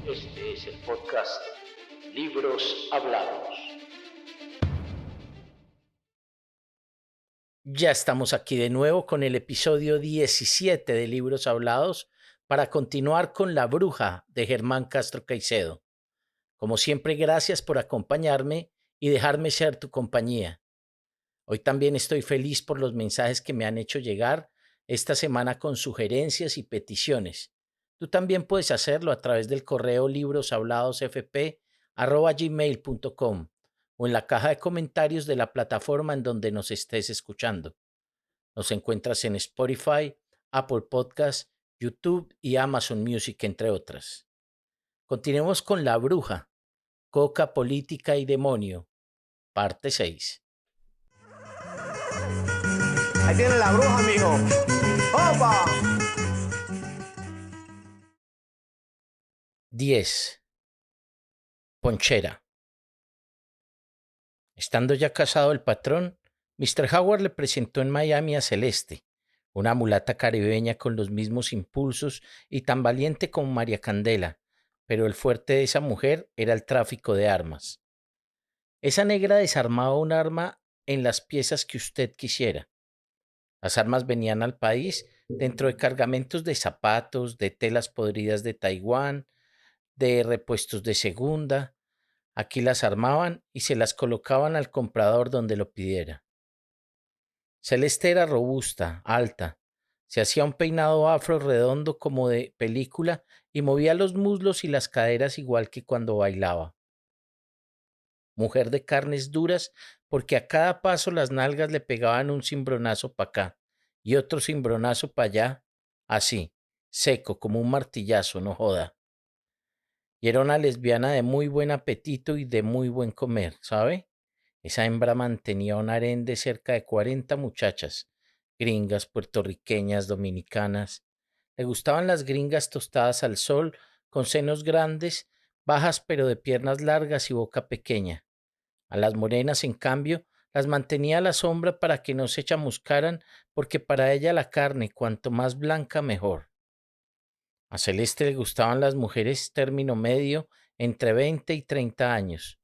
Este es el podcast Libros Hablados. Ya estamos aquí de nuevo con el episodio 17 de Libros Hablados para continuar con La Bruja de Germán Castro Caicedo. Como siempre, gracias por acompañarme y dejarme ser tu compañía. Hoy también estoy feliz por los mensajes que me han hecho llegar esta semana con sugerencias y peticiones. Tú también puedes hacerlo a través del correo libroshabladosfp@gmail.com o en la caja de comentarios de la plataforma en donde nos estés escuchando. Nos encuentras en Spotify, Apple Podcasts, YouTube y Amazon Music, entre otras. Continuemos con La Bruja, Coca, Política y Demonio, parte 6. Ahí tiene la bruja, mijo. ¡Opa! 10. Ponchera. Estando ya casado el patrón, Mr. Howard le presentó en Miami a Celeste, una mulata caribeña con los mismos impulsos y tan valiente como María Candela, pero el fuerte de esa mujer era el tráfico de armas. Esa negra desarmaba un arma en las piezas que usted quisiera. Las armas venían al país dentro de cargamentos de zapatos, de telas podridas de Taiwán, de repuestos de segunda. Aquí las armaban y se las colocaban al comprador donde lo pidiera. Celeste era robusta, alta, se hacía un peinado afro redondo como de película y movía los muslos y las caderas igual que cuando bailaba. Mujer de carnes duras, porque a cada paso las nalgas le pegaban un cimbronazo para acá y otro cimbronazo para allá, así, seco como un martillazo, no joda. Y era una lesbiana de muy buen apetito y de muy buen comer, ¿sabe? Esa hembra mantenía un harén de cerca de 40 muchachas, gringas, puertorriqueñas, dominicanas. Le gustaban las gringas tostadas al sol, con senos grandes, bajas pero de piernas largas y boca pequeña. A las morenas, en cambio, las mantenía a la sombra para que no se chamuscaran, porque para ella la carne, cuanto más blanca, mejor. A Celeste le gustaban las mujeres término medio, entre 20 y 30 años.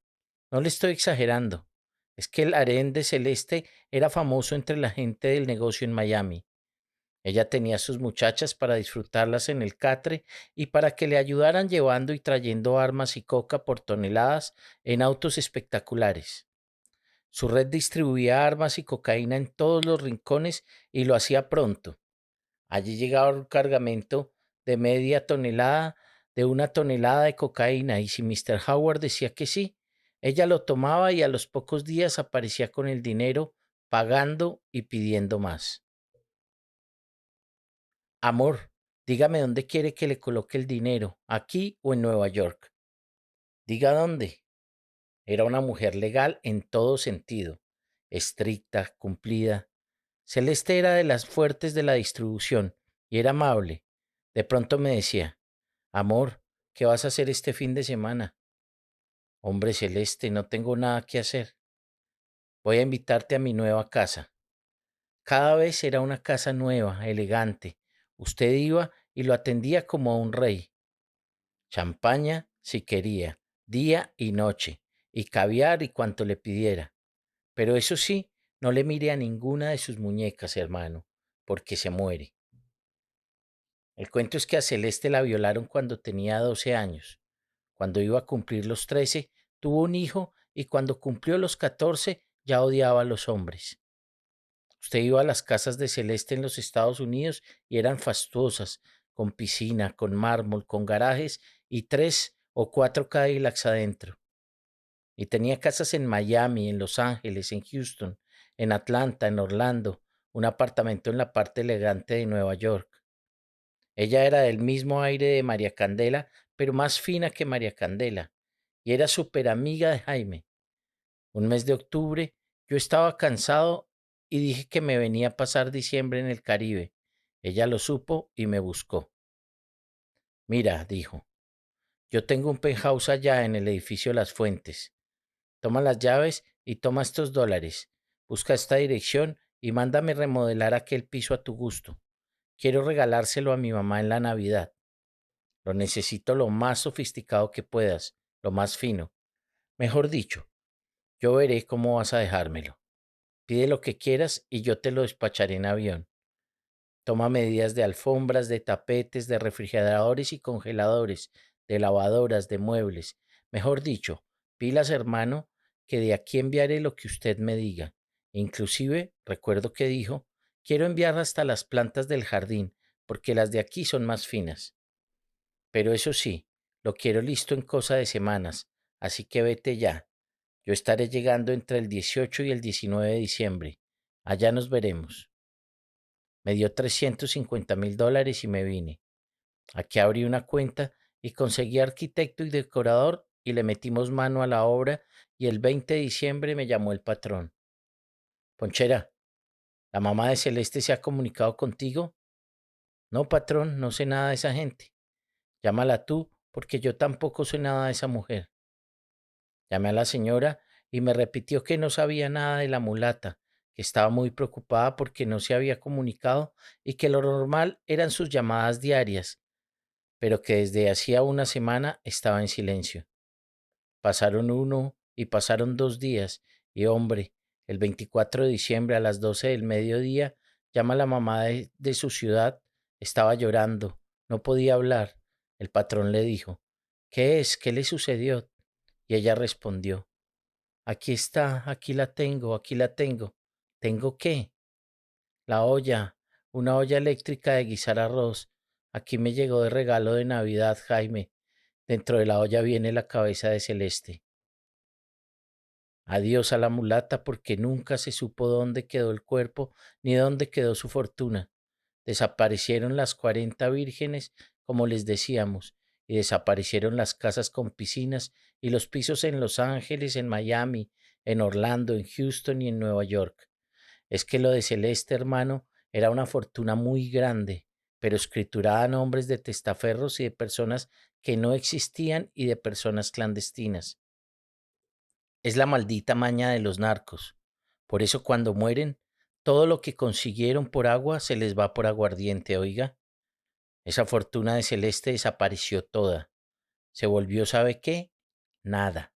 No le estoy exagerando. Es que el harén de Celeste era famoso entre la gente del negocio en Miami. Ella tenía sus muchachas para disfrutarlas en el catre y para que le ayudaran llevando y trayendo armas y coca por toneladas en autos espectaculares. Su red distribuía armas y cocaína en todos los rincones y lo hacía pronto. Allí llegaba un cargamento de media tonelada, de 1 tonelada de cocaína, y si Mr. Howard decía que sí, ella lo tomaba y a los pocos días aparecía con el dinero, pagando y pidiendo más. Amor, dígame dónde quiere que le coloque el dinero, aquí o en Nueva York. Diga dónde. Era una mujer legal en todo sentido, estricta, cumplida. Celeste era de las fuertes de la distribución y era amable. De pronto me decía, amor, ¿qué vas a hacer este fin de semana? Hombre, Celeste, no tengo nada que hacer. Voy a invitarte a mi nueva casa. Cada vez era una casa nueva, elegante. Usted iba y lo atendía como a un rey. Champaña, si quería, día y noche, y caviar y cuanto le pidiera. Pero eso sí, no le mire a ninguna de sus muñecas, hermano, porque se muere. El cuento es que a Celeste la violaron cuando tenía 12 años. Cuando iba a cumplir los 13, tuvo un hijo y cuando cumplió los 14 ya odiaba a los hombres. Usted iba a las casas de Celeste en los Estados Unidos y eran fastuosas, con piscina, con mármol, con garajes y 3 o 4 Cadillacs adentro. Y tenía casas en Miami, en Los Ángeles, en Houston, en Atlanta, en Orlando, un apartamento en la parte elegante de Nueva York. Ella era del mismo aire de María Candela, pero más fina que María Candela, y era súper amiga de Jaime. Un mes de octubre, yo estaba cansado y dije que me venía a pasar diciembre en el Caribe. Ella lo supo y me buscó. Mira, dijo, yo tengo un penthouse allá en el edificio Las Fuentes. Toma las llaves y toma estos $. Busca esta dirección y mándame remodelar aquel piso a tu gusto. Quiero regalárselo a mi mamá en la Navidad. Lo necesito lo más sofisticado que puedas, lo más fino. Mejor dicho, yo veré cómo vas a dejármelo. Pide lo que quieras y yo te lo despacharé en avión. Toma medidas de alfombras, de tapetes, de refrigeradores y congeladores, de lavadoras, de muebles. Mejor dicho, pilas, hermano, que de aquí enviaré lo que usted me diga. Inclusive, recuerdo que dijo, quiero enviar hasta las plantas del jardín, porque las de aquí son más finas. Pero eso sí, lo quiero listo en cosa de semanas, así que vete ya. Yo estaré llegando entre el 18 y el 19 de diciembre. Allá nos veremos. Me dio $350,000 y me vine. Aquí abrí una cuenta y conseguí arquitecto y decorador y le metimos mano a la obra y el 20 de diciembre me llamó el patrón. Ponchera, ¿la mamá de Celeste se ha comunicado contigo? No, patrón, no sé nada de esa gente. Llámala tú, porque yo tampoco sé nada de esa mujer. Llamé a la señora y me repitió que no sabía nada de la mulata, que estaba muy preocupada porque no se había comunicado y que lo normal eran sus llamadas diarias, pero que desde hacía una semana estaba en silencio. Pasaron uno y pasaron 2 días y hombre, el 24 de diciembre a las 12 del mediodía llama la mamá de su ciudad, estaba llorando, no podía hablar. El patrón le dijo, ¿qué es? ¿Qué le sucedió? Y ella respondió, aquí está, aquí la tengo, aquí la tengo. ¿Tengo qué? La olla, una olla eléctrica de guisar arroz. Aquí me llegó de regalo de Navidad, Jaime. Dentro de la olla viene la cabeza de Celeste. Adiós a la mulata porque nunca se supo dónde quedó el cuerpo ni dónde quedó su fortuna. Desaparecieron las 40 vírgenes, como les decíamos, y desaparecieron las casas con piscinas y los pisos en Los Ángeles, en Miami, en Orlando, en Houston y en Nueva York. Es que lo de Celeste, hermano, era una fortuna muy grande, pero escriturada a nombres de testaferros y de personas que no existían y de personas clandestinas. Es la maldita maña de los narcos. Por eso cuando mueren, todo lo que consiguieron por agua se les va por aguardiente, oiga. Esa fortuna de Celeste desapareció toda. Se volvió, ¿sabe qué? Nada.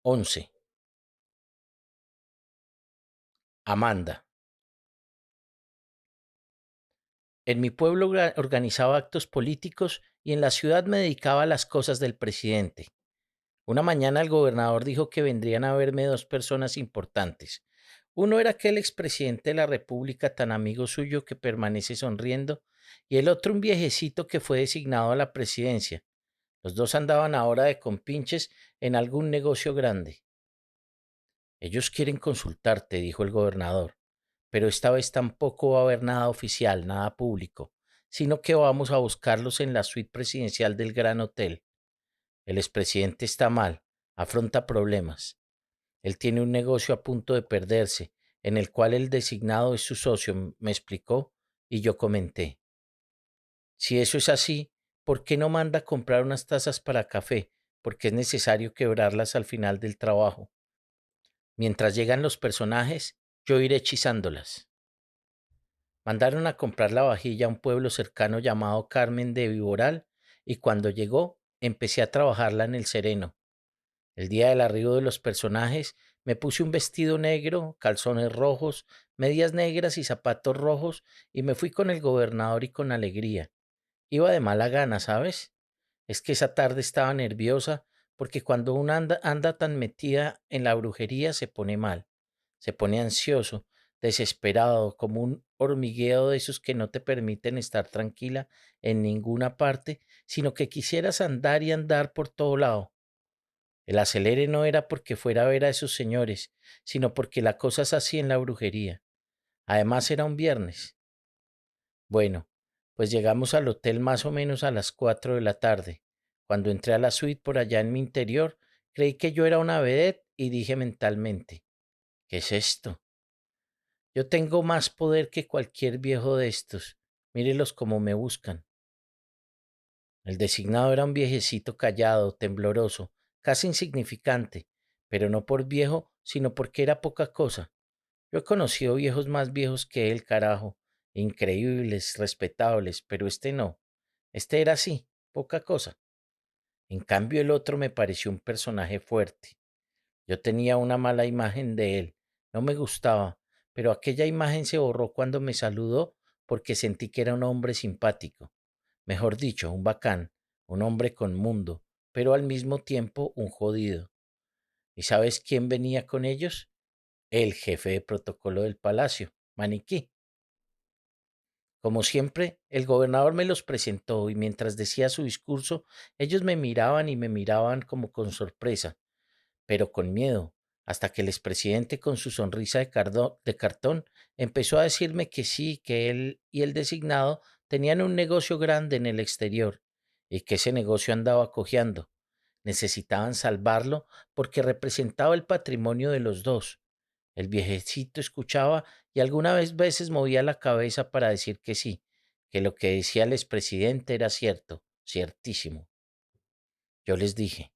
11. Amanda. En mi pueblo organizaba actos políticos y en la ciudad me dedicaba a las cosas del presidente. Una mañana el gobernador dijo que vendrían a verme 2 personas importantes. Uno era aquel expresidente de la República tan amigo suyo que permanece sonriendo, y el otro un viejecito que fue designado a la presidencia. Los dos andaban ahora de compinches en algún negocio grande. Ellos quieren consultarte, dijo el gobernador, pero esta vez tampoco va a haber nada oficial, nada público, sino que vamos a buscarlos en la suite presidencial del Gran Hotel. El expresidente está mal, afronta problemas. Él tiene un negocio a punto de perderse, en el cual el designado es su socio, me explicó, y yo comenté. Si eso es así, ¿por qué no manda a comprar unas tazas para café? Porque es necesario quebrarlas al final del trabajo. Mientras llegan los personajes, yo iré hechizándolas. Mandaron a comprar la vajilla a un pueblo cercano llamado Carmen de Viboral, y cuando llegó, empecé a trabajarla en el sereno. El día del arribo de los personajes me puse un vestido negro, calzones rojos, medias negras y zapatos rojos y me fui con el gobernador y con alegría. Iba de mala gana, ¿sabes? Es que esa tarde estaba nerviosa porque cuando uno anda tan metida en la brujería se pone mal, se pone ansioso, desesperado, como un hormigueo de esos que no te permiten estar tranquila en ninguna parte, sino que quisieras andar y andar por todo lado. El acelere no era porque fuera a ver a esos señores, sino porque la cosa es así en la brujería. Además era un viernes. Bueno, pues llegamos al hotel más o menos a las 4 de la tarde. Cuando entré a la suite por allá en mi interior, creí que yo era una vedette y dije mentalmente, ¿qué es esto? Yo tengo más poder que cualquier viejo de estos. Mírelos cómo me buscan. El designado era un viejecito callado, tembloroso, casi insignificante, pero no por viejo, sino porque era poca cosa. Yo he conocido viejos más viejos que él, carajo, increíbles, respetables, pero este no. Este era así, poca cosa. En cambio, el otro me pareció un personaje fuerte. Yo tenía una mala imagen de él, no me gustaba, pero aquella imagen se borró cuando me saludó porque sentí que era un hombre simpático, mejor dicho, un bacán, un hombre con mundo, pero al mismo tiempo un jodido. ¿Y sabes quién venía con ellos? El jefe de protocolo del palacio, Maniquí. Como siempre, el gobernador me los presentó y mientras decía su discurso, ellos me miraban y me miraban como con sorpresa, pero con miedo, hasta que el expresidente con su sonrisa de cartón empezó a decirme que sí, que él y el designado tenían un negocio grande en el exterior y que ese negocio andaba cojeando. Necesitaban salvarlo porque representaba el patrimonio de los dos. El viejecito escuchaba y algunas veces movía la cabeza para decir que sí, que lo que decía el expresidente era cierto, ciertísimo. Yo les dije,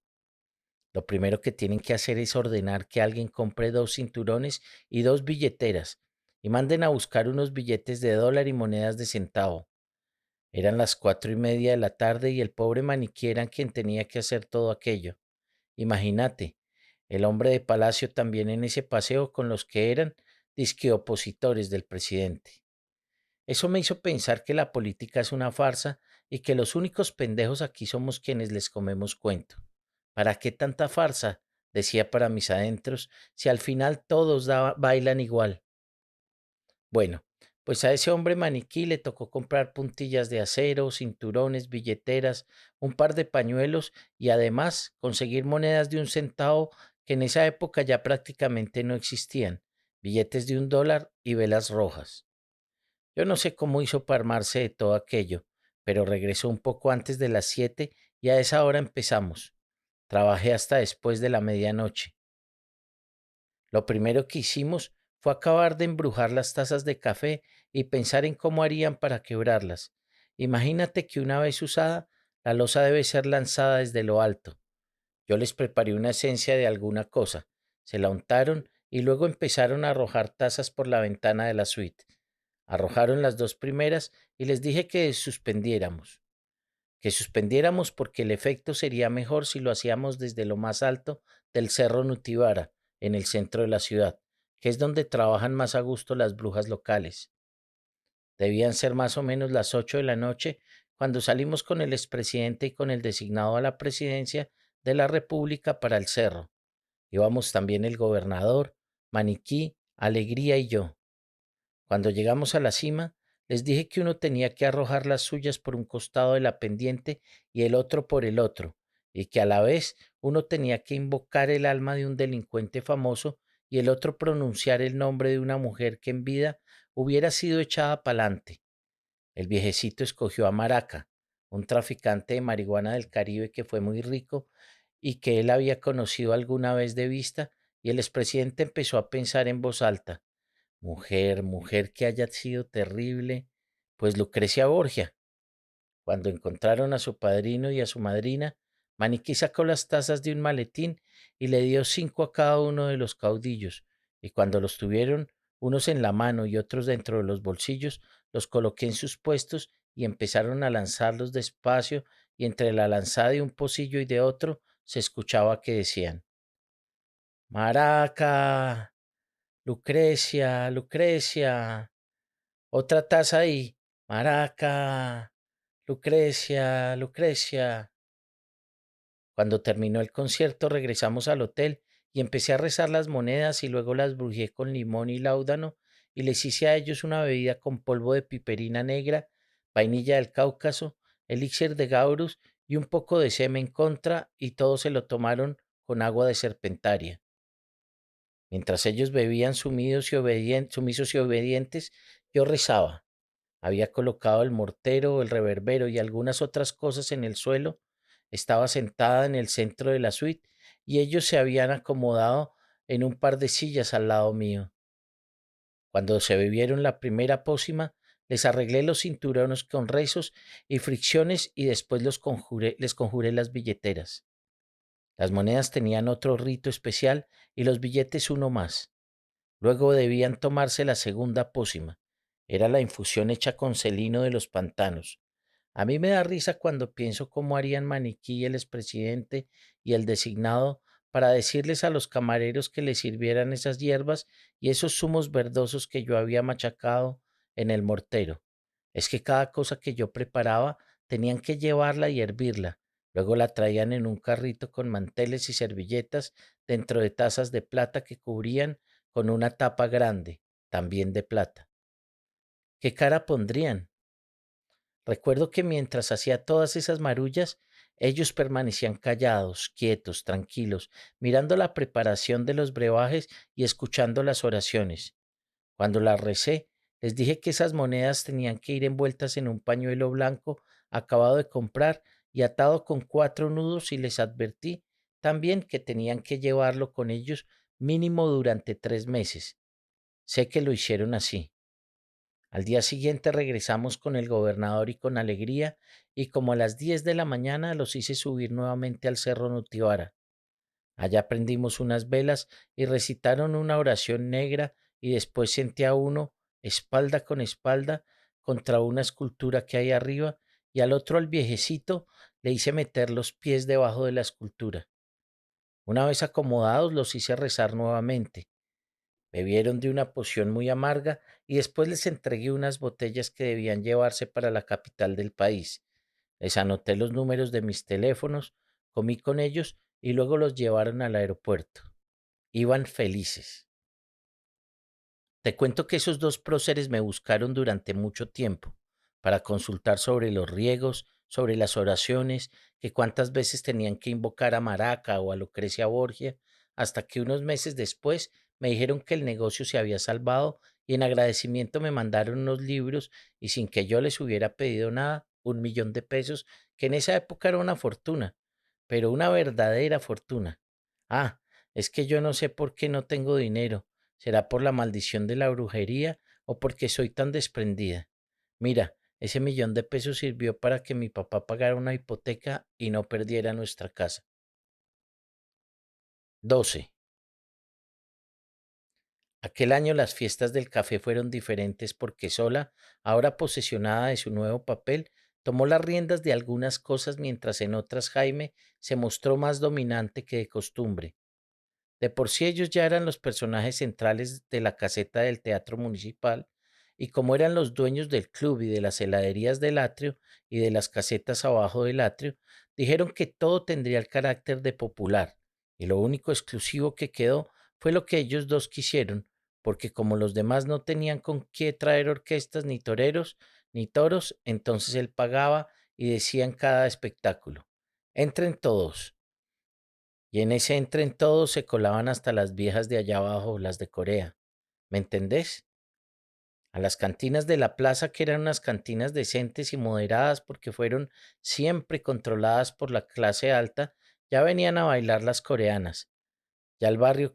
lo primero que tienen que hacer es ordenar que alguien compre 2 cinturones y 2 billeteras y manden a buscar unos billetes de dólar y monedas de centavo. Eran las 4:30 de la tarde y el pobre maniquí era quien tenía que hacer todo aquello. Imagínate, el hombre de palacio también en ese paseo con los que eran disque opositores del presidente. Eso me hizo pensar que la política es una farsa y que los únicos pendejos aquí somos quienes les comemos cuento. ¿Para qué tanta farsa? Decía para mis adentros, si al final todos bailan igual. Bueno, pues a ese hombre maniquí le tocó comprar puntillas de acero, cinturones, billeteras, un par de pañuelos y además conseguir monedas de 1 centavo que en esa época ya prácticamente no existían, billetes de $1 y velas rojas. Yo no sé cómo hizo para armarse de todo aquello, pero regresó un poco antes de las 7 y a esa hora empezamos. Trabajé hasta después de la medianoche. Lo primero que hicimos fue acabar de embrujar las tazas de café y pensar en cómo harían para quebrarlas. Imagínate que una vez usada, la loza debe ser lanzada desde lo alto. Yo les preparé una esencia de alguna cosa, se la untaron y luego empezaron a arrojar tazas por la ventana de la suite. Arrojaron las 2 primeras y les dije que suspendiéramos porque el efecto sería mejor si lo hacíamos desde lo más alto del Cerro Nutibara, en el centro de la ciudad, que es donde trabajan más a gusto las brujas locales. Debían ser más o menos las 8 de la noche cuando salimos con el expresidente y con el designado a la presidencia de la República para el cerro. Íbamos también el gobernador, Maniquí, Alegría y yo. Cuando llegamos a la cima, les dije que uno tenía que arrojar las suyas por un costado de la pendiente y el otro por el otro, y que a la vez uno tenía que invocar el alma de un delincuente famoso y el otro pronunciar el nombre de una mujer que en vida hubiera sido echada pa'lante. El viejecito escogió a Maraca, un traficante de marihuana del Caribe que fue muy rico y que él había conocido alguna vez de vista, y el expresidente empezó a pensar en voz alta. Mujer, mujer que haya sido terrible, pues Lucrecia Borgia. Cuando encontraron a su padrino y a su madrina, Maniquí sacó las tazas de un maletín y le dio 5 a cada uno de los caudillos, y cuando los tuvieron, unos en la mano y otros dentro de los bolsillos, los coloqué en sus puestos y empezaron a lanzarlos despacio, y entre la lanzada de un pocillo y de otro se escuchaba que decían, Maraca, Lucrecia, Lucrecia. Otra taza ahí. Maraca, Lucrecia, Lucrecia. Cuando terminó el concierto regresamos al hotel y empecé a rezar las monedas y luego las brujé con limón y láudano y les hice a ellos una bebida con polvo de piperina negra, vainilla del Cáucaso, elixir de Gaurus y un poco de semen contra y todos se lo tomaron con agua de serpentaria. Mientras ellos bebían sumisos y obedientes, yo rezaba. Había colocado el mortero, el reverbero y algunas otras cosas en el suelo. Estaba sentada en el centro de la suite y ellos se habían acomodado en un par de sillas al lado mío. Cuando se bebieron la primera pócima, les arreglé los cinturones con rezos y fricciones y después les conjuré las billeteras. Las monedas tenían otro rito especial y los billetes uno más. Luego debían tomarse la segunda pócima Era la infusión hecha con celino de los pantanos. A mí me da risa cuando pienso cómo harían maniquí el expresidente y el designado para decirles a los camareros que les sirvieran esas hierbas y esos zumos verdosos que yo había machacado en el mortero. Es que cada cosa que yo preparaba tenían que llevarla y hervirla. Luego la traían en un carrito con manteles y servilletas dentro de tazas de plata que cubrían con una tapa grande, también de plata. ¿Qué cara pondrían? Recuerdo que mientras hacía todas esas marullas, ellos permanecían callados, quietos, tranquilos, mirando la preparación de los brebajes y escuchando las oraciones. Cuando las recé, les dije que esas monedas tenían que ir envueltas en un pañuelo blanco acabado de comprar y atado con 4 nudos y les advertí también que tenían que llevarlo con ellos mínimo durante 3 meses. Sé que lo hicieron así. Al día siguiente regresamos con el gobernador y con alegría, y como a las 10 de la mañana los hice subir nuevamente al cerro Nutibara. Allá prendimos unas velas y recitaron una oración negra y después senté a uno espalda con espalda contra una escultura que hay arriba y al otro al viejecito le hice meter los pies debajo de la escultura. Una vez acomodados los hice rezar nuevamente. Bebieron de una poción muy amarga y después les entregué unas botellas que debían llevarse para la capital del país. Les anoté los números de mis teléfonos, comí con ellos y luego los llevaron al aeropuerto. Iban felices. Te cuento que esos dos próceres me buscaron durante mucho tiempo para consultar sobre los riegos, sobre las oraciones, que cuántas veces tenían que invocar a Maraca o a Lucrecia Borgia, hasta que unos meses después me dijeron que el negocio se había salvado y en agradecimiento me mandaron unos libros y sin que yo les hubiera pedido nada, 1 millón de pesos, que en esa época era una fortuna, pero una verdadera fortuna. Ah, es que yo no sé por qué no tengo dinero. ¿Será por la maldición de la brujería o porque soy tan desprendida? Mira, ese 1 millón de pesos sirvió para que mi papá pagara una hipoteca y no perdiera nuestra casa. 12. Aquel año las fiestas del café fueron diferentes porque Sola, ahora posesionada de su nuevo papel, tomó las riendas de algunas cosas mientras en otras Jaime se mostró más dominante que de costumbre. De por sí ellos ya eran los personajes centrales de la caseta del teatro municipal, y como eran los dueños del club y de las heladerías del atrio y de las casetas abajo del atrio, dijeron que todo tendría el carácter de popular, y lo único exclusivo que quedó fue lo que ellos dos quisieron, porque como los demás no tenían con qué traer orquestas ni toreros ni toros, entonces él pagaba y decía en cada espectáculo, entren todos. Y en ese entren todos se colaban hasta las viejas de allá abajo, las de Corea. ¿Me entendés? A las cantinas de la plaza, que eran unas cantinas decentes y moderadas porque fueron siempre controladas por la clase alta, ya venían a bailar las coreanas. Ya el barrio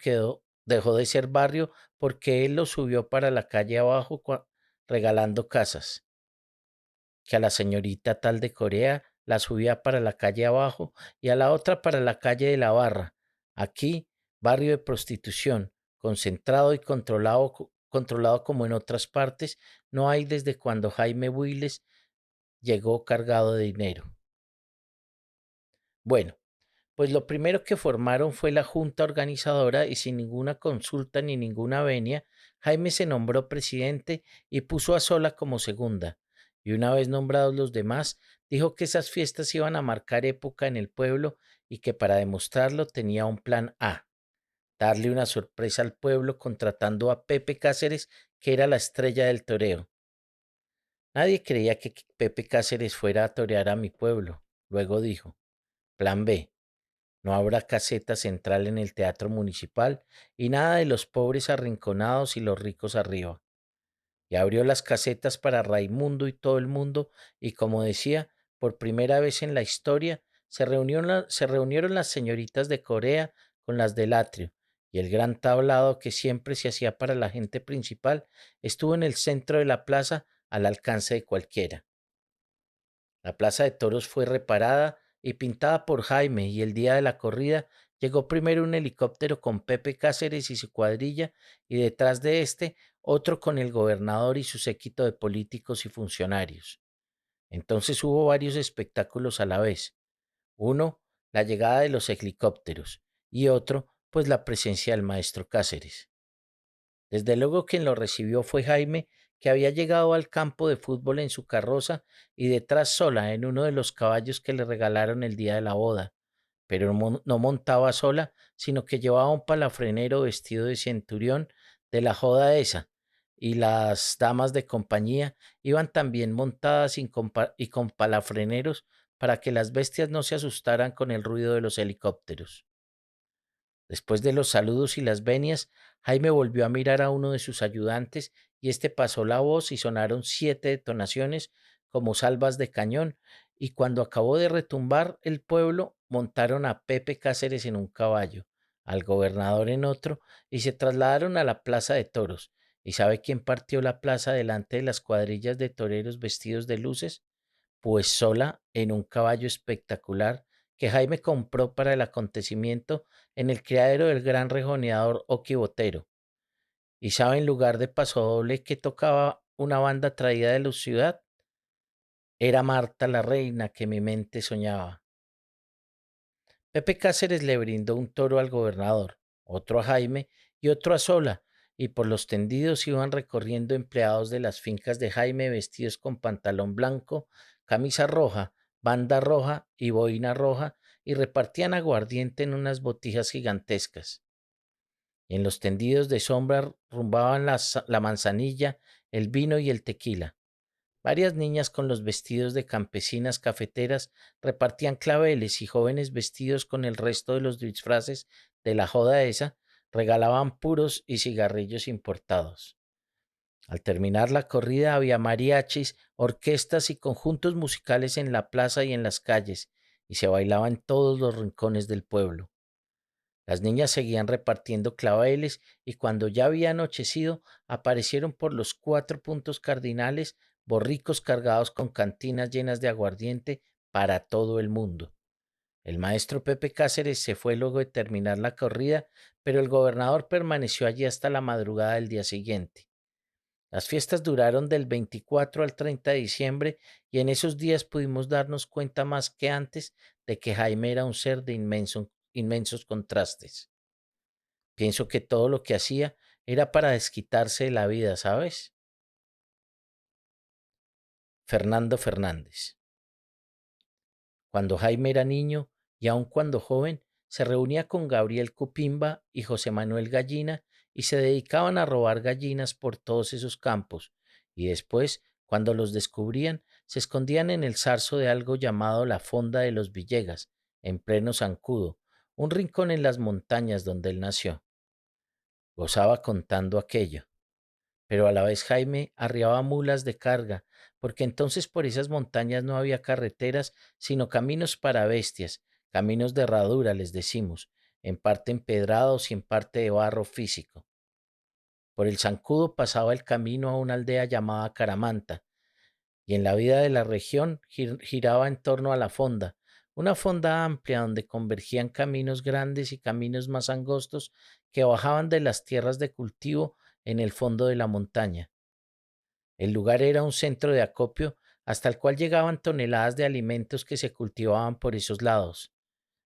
dejó de ser barrio porque él lo subió para la calle abajo regalando casas, que a la señorita tal de Corea la subía para la calle abajo y a la otra para la calle de la Barra. Aquí, barrio de prostitución, concentrado y controlado como en otras partes, no hay desde cuando Jaime Builes llegó cargado de dinero. Bueno, pues lo primero que formaron fue la junta organizadora y sin ninguna consulta ni ninguna venia, Jaime se nombró presidente y puso a Sola como segunda. Y una vez nombrados los demás, dijo que esas fiestas iban a marcar época en el pueblo y que para demostrarlo tenía un plan A, darle una sorpresa al pueblo contratando a Pepe Cáceres, que era la estrella del toreo. Nadie creía que Pepe Cáceres fuera a torear a mi pueblo. Luego dijo, plan B. No habrá caseta central en el teatro municipal y nada de los pobres arrinconados y los ricos arriba. Y abrió las casetas para Raimundo y todo el mundo y como decía, por primera vez en la historia se reunieron las señoritas de Corea con las del atrio y el gran tablado que siempre se hacía para la gente principal estuvo en el centro de la plaza al alcance de cualquiera. La plaza de toros fue reparada y pintada por Jaime y el día de la corrida llegó primero un helicóptero con Pepe Cáceres y su cuadrilla y detrás de este otro con el gobernador y su séquito de políticos y funcionarios. Entonces hubo varios espectáculos a la vez. Uno, la llegada de los helicópteros y otro, pues la presencia del maestro Cáceres. Desde luego quien lo recibió fue Jaime, que había llegado al campo de fútbol en su carroza y detrás sola en uno de los caballos que le regalaron el día de la boda, pero no montaba sola, sino que llevaba un palafrenero vestido de centurión de la joda esa, y las damas de compañía iban también montadas y con palafreneros para que las bestias no se asustaran con el ruido de los helicópteros. Después de los saludos y las venias, Jaime volvió a mirar a uno de sus ayudantes y éste pasó la voz y sonaron 7 detonaciones como salvas de cañón, y cuando acabó de retumbar el pueblo, montaron a Pepe Cáceres en un caballo, al gobernador en otro, y se trasladaron a la plaza de toros. ¿Y sabe quién partió la plaza delante de las cuadrillas de toreros vestidos de luces? Pues sola en un caballo espectacular que Jaime compró para el acontecimiento en el criadero del gran rejoneador Oki Botero. ¿Y sabe en lugar de pasodoble que tocaba una banda traída de la ciudad? Era Marta la reina que mi mente soñaba. Pepe Cáceres le brindó un toro al gobernador, otro a Jaime y otro a Sola, y por los tendidos iban recorriendo empleados de las fincas de Jaime vestidos con pantalón blanco, camisa roja, banda roja y boina roja, y repartían aguardiente en unas botijas gigantescas. Y en los tendidos de sombra rumbaban la manzanilla, el vino y el tequila. Varias niñas con los vestidos de campesinas cafeteras repartían claveles y jóvenes vestidos con el resto de los disfraces de la joda esa regalaban puros y cigarrillos importados. Al terminar la corrida había mariachis, orquestas y conjuntos musicales en la plaza y en las calles, y se bailaba en todos los rincones del pueblo. Las niñas seguían repartiendo claveles y cuando ya había anochecido aparecieron por los 4 puntos cardinales borricos cargados con cantinas llenas de aguardiente para todo el mundo. El maestro Pepe Cáceres se fue luego de terminar la corrida, pero el gobernador permaneció allí hasta la madrugada del día siguiente. Las fiestas duraron del 24 al 30 de diciembre y en esos días pudimos darnos cuenta más que antes de que Jaime era un ser de inmensos contrastes. Pienso que todo lo que hacía era para desquitarse de la vida, ¿sabes? Fernando Fernández. Cuando Jaime era niño y aun cuando joven, se reunía con Gabriel Cupimba y José Manuel Gallina y se dedicaban a robar gallinas por todos esos campos, y después, cuando los descubrían, se escondían en el zarzo de algo llamado la Fonda de los Villegas, en pleno Zancudo, un rincón en las montañas donde él nació. Gozaba contando aquello. Pero a la vez Jaime arriaba mulas de carga, porque entonces por esas montañas no había carreteras, sino caminos para bestias, caminos de herradura, les decimos, en parte empedrados y en parte de barro físico. Por el zancudo pasaba el camino a una aldea llamada Caramanta, y en la vida de la región giraba en torno a la fonda, una fonda amplia donde convergían caminos grandes y caminos más angostos que bajaban de las tierras de cultivo en el fondo de la montaña. El lugar era un centro de acopio hasta el cual llegaban toneladas de alimentos que se cultivaban por esos lados.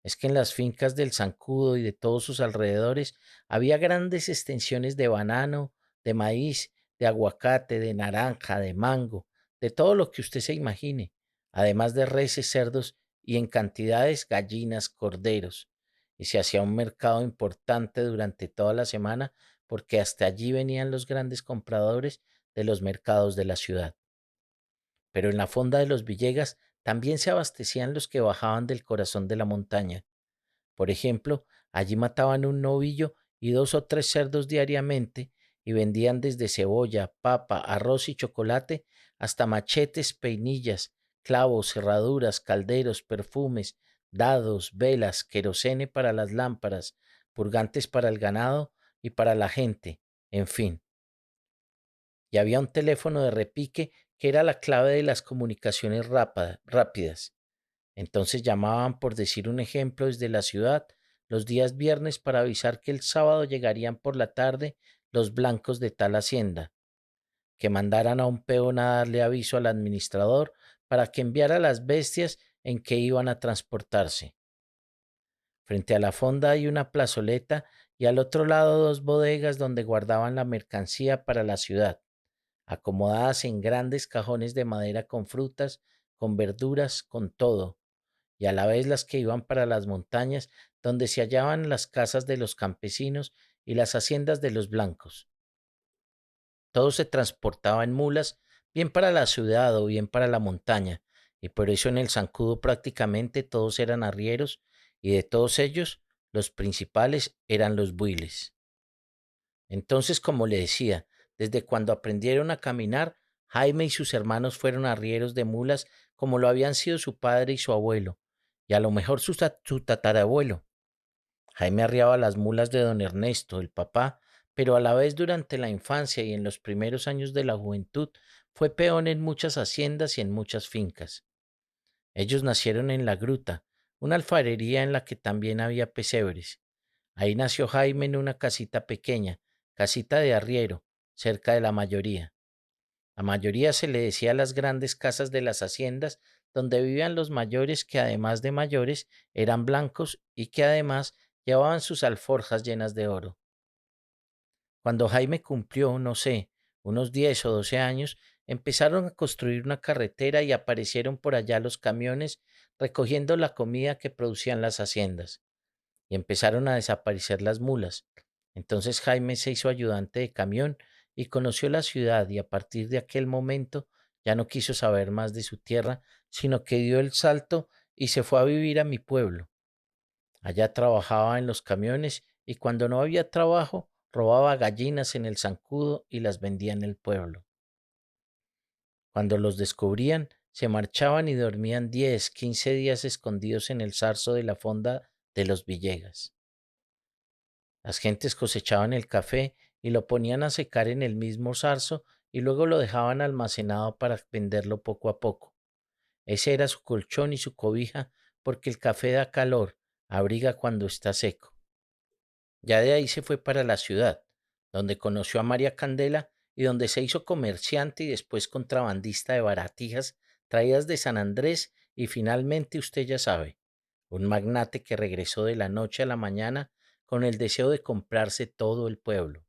Es que en las fincas del Zancudo y de todos sus alrededores había grandes extensiones de banano, de maíz, de aguacate, de naranja, de mango, de todo lo que usted se imagine, además de reses, cerdos y en cantidades gallinas, corderos. Y se hacía un mercado importante durante toda la semana porque hasta allí venían los grandes compradores de los mercados de la ciudad. Pero en la fonda de los Villegas también se abastecían los que bajaban del corazón de la montaña. Por ejemplo, allí mataban un novillo y 2 o 3 cerdos diariamente y vendían desde cebolla, papa, arroz y chocolate hasta machetes, peinillas, clavos, cerraduras, calderos, perfumes, dados, velas, querosene para las lámparas, purgantes para el ganado y para la gente, en fin. Y había un teléfono de repique que era la clave de las comunicaciones rápidas. Entonces llamaban, por decir un ejemplo, desde la ciudad los días viernes para avisar que el sábado llegarían por la tarde los blancos de tal hacienda, que mandaran a un peón a darle aviso al administrador para que enviara las bestias en que iban a transportarse. Frente a la fonda hay una plazoleta y al otro lado dos bodegas donde guardaban la mercancía para la ciudad, acomodadas en grandes cajones de madera con frutas, con verduras, con todo, y a la vez las que iban para las montañas, donde se hallaban las casas de los campesinos y las haciendas de los blancos. Todo se transportaba en mulas, bien para la ciudad o bien para la montaña, y por eso en el zancudo prácticamente todos eran arrieros, y de todos ellos, los principales eran los builes. Entonces, como le decía, desde cuando aprendieron a caminar, Jaime y sus hermanos fueron arrieros de mulas como lo habían sido su padre y su abuelo, y a lo mejor su tatarabuelo. Jaime arriaba las mulas de don Ernesto, el papá, pero a la vez durante la infancia y en los primeros años de la juventud fue peón en muchas haciendas y en muchas fincas. Ellos nacieron en La Gruta, una alfarería en la que también había pesebres. Ahí nació Jaime en una casita pequeña, casita de arriero, cerca de la mayoría. La mayoría se le decía a las grandes casas de las haciendas donde vivían los mayores que además de mayores eran blancos y que además llevaban sus alforjas llenas de oro. Cuando Jaime cumplió, no sé, unos 10 o 12 años, empezaron a construir una carretera y aparecieron por allá los camiones recogiendo la comida que producían las haciendas y empezaron a desaparecer las mulas. Entonces Jaime se hizo ayudante de camión y conoció la ciudad y a partir de aquel momento ya no quiso saber más de su tierra, sino que dio el salto y se fue a vivir a mi pueblo. Allá trabajaba en los camiones y cuando no había trabajo, robaba gallinas en el zancudo y las vendía en el pueblo. Cuando los descubrían, se marchaban y dormían 10, 15 días escondidos en el zarzo de la fonda de los Villegas. Las gentes cosechaban el café y lo ponían a secar en el mismo zarzo y luego lo dejaban almacenado para venderlo poco a poco. Ese era su colchón y su cobija porque el café da calor, abriga cuando está seco. Ya de ahí se fue para la ciudad, donde conoció a María Candela y donde se hizo comerciante y después contrabandista de baratijas traídas de San Andrés y finalmente usted ya sabe, un magnate que regresó de la noche a la mañana con el deseo de comprarse todo el pueblo.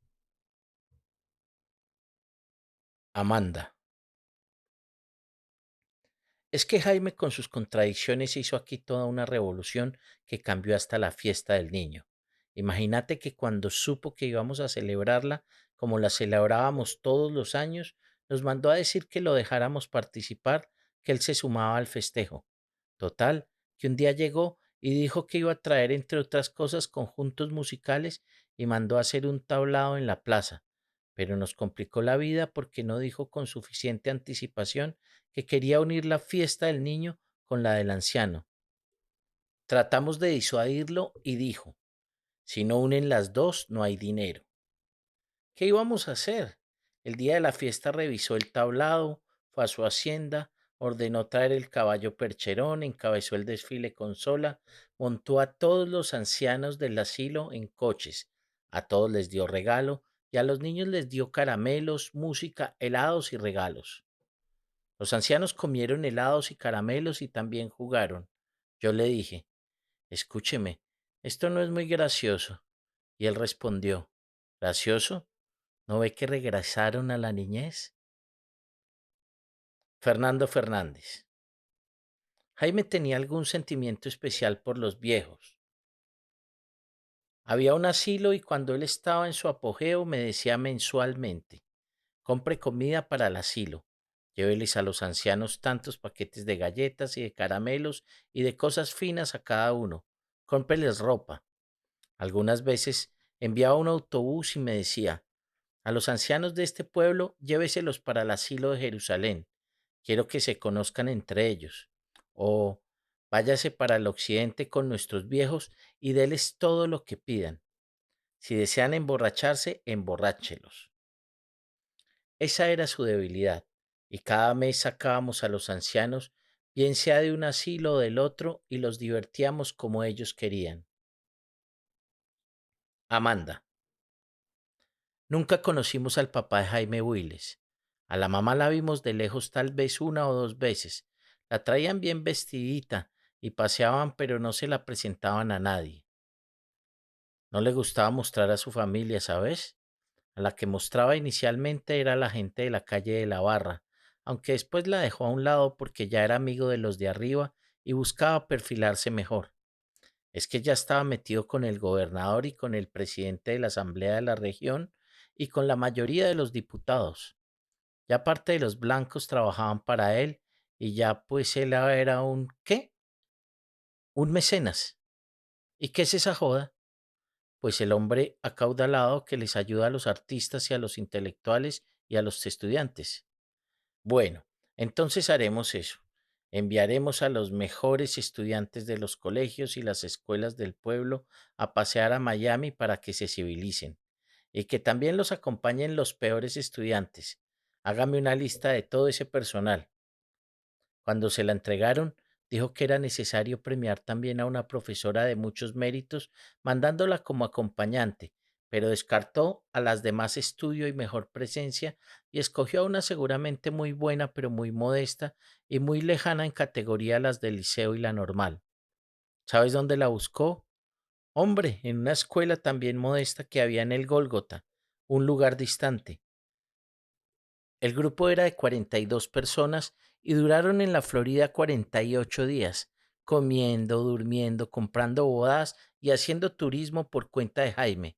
Amanda. Es que Jaime con sus contradicciones hizo aquí toda una revolución que cambió hasta la fiesta del niño. Imagínate que cuando supo que íbamos a celebrarla, como la celebrábamos todos los años, nos mandó a decir que lo dejáramos participar, que él se sumaba al festejo. Total, que un día llegó y dijo que iba a traer, entre otras cosas, conjuntos musicales y mandó a hacer un tablado en la plaza, pero nos complicó la vida porque no dijo con suficiente anticipación que quería unir la fiesta del niño con la del anciano. Tratamos de disuadirlo y dijo, si no unen las dos, no hay dinero. ¿Qué íbamos a hacer? El día de la fiesta revisó el tablado, fue a su hacienda, ordenó traer el caballo percherón, encabezó el desfile con sola, montó a todos los ancianos del asilo en coches, a todos les dio regalo y a los niños les dio caramelos, música, helados y regalos. Los ancianos comieron helados y caramelos y también jugaron. Yo le dije, escúcheme, esto no es muy gracioso. Y él respondió, ¿gracioso? ¿No ve que regresaron a la niñez? Fernando Fernández. Jaime tenía algún sentimiento especial por los viejos. Había un asilo y cuando él estaba en su apogeo me decía mensualmente, compre comida para el asilo, lléveles a los ancianos tantos paquetes de galletas y de caramelos y de cosas finas a cada uno, cómpreles ropa. Algunas veces enviaba un autobús y me decía, a los ancianos de este pueblo lléveselos para el asilo de Jerusalén. Quiero que se conozcan entre ellos. O váyase para el occidente con nuestros viejos y déles todo lo que pidan. Si desean emborracharse, emborráchelos. Esa era su debilidad, y cada mes sacábamos a los ancianos, bien sea de un asilo o del otro, y los divertíamos como ellos querían. Amanda. Nunca conocimos al papá de Jaime Willes. A la mamá la vimos de lejos tal vez una o dos veces. La traían bien vestidita y paseaban, pero no se la presentaban a nadie. No le gustaba mostrar a su familia, ¿sabes? A la que mostraba inicialmente era la gente de la calle de la Barra, aunque después la dejó a un lado porque ya era amigo de los de arriba y buscaba perfilarse mejor. Es que ya estaba metido con el gobernador y con el presidente de la Asamblea de la región y con la mayoría de los diputados. Ya parte de los blancos trabajaban para él y ya pues él era un ¿qué? Un mecenas. ¿Y qué es esa joda? Pues el hombre acaudalado que les ayuda a los artistas y a los intelectuales y a los estudiantes. Bueno, entonces haremos eso. Enviaremos a los mejores estudiantes de los colegios y las escuelas del pueblo a pasear a Miami para que se civilicen y que también los acompañen los peores estudiantes. Hágame una lista de todo ese personal. Cuando se la entregaron, dijo que era necesario premiar también a una profesora de muchos méritos, mandándola como acompañante, pero descartó a las de más estudio y mejor presencia y escogió a una seguramente muy buena, pero muy modesta y muy lejana en categoría a las del liceo y la normal. ¿Sabes dónde la buscó? Hombre, en una escuela también modesta que había en el Gólgota, un lugar distante. El grupo era de 42 personas y duraron en la Florida 48 días, comiendo, durmiendo, comprando bodas y haciendo turismo por cuenta de Jaime.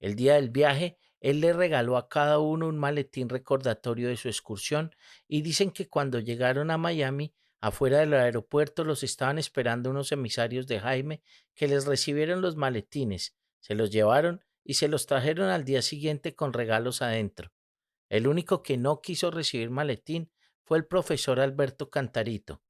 El día del viaje, él le regaló a cada uno un maletín recordatorio de su excursión y dicen que cuando llegaron a Miami, afuera del aeropuerto, los estaban esperando unos emisarios de Jaime que les recibieron los maletines, se los llevaron y se los trajeron al día siguiente con regalos adentro. El único que no quiso recibir maletín fue el profesor Alberto Cantarito.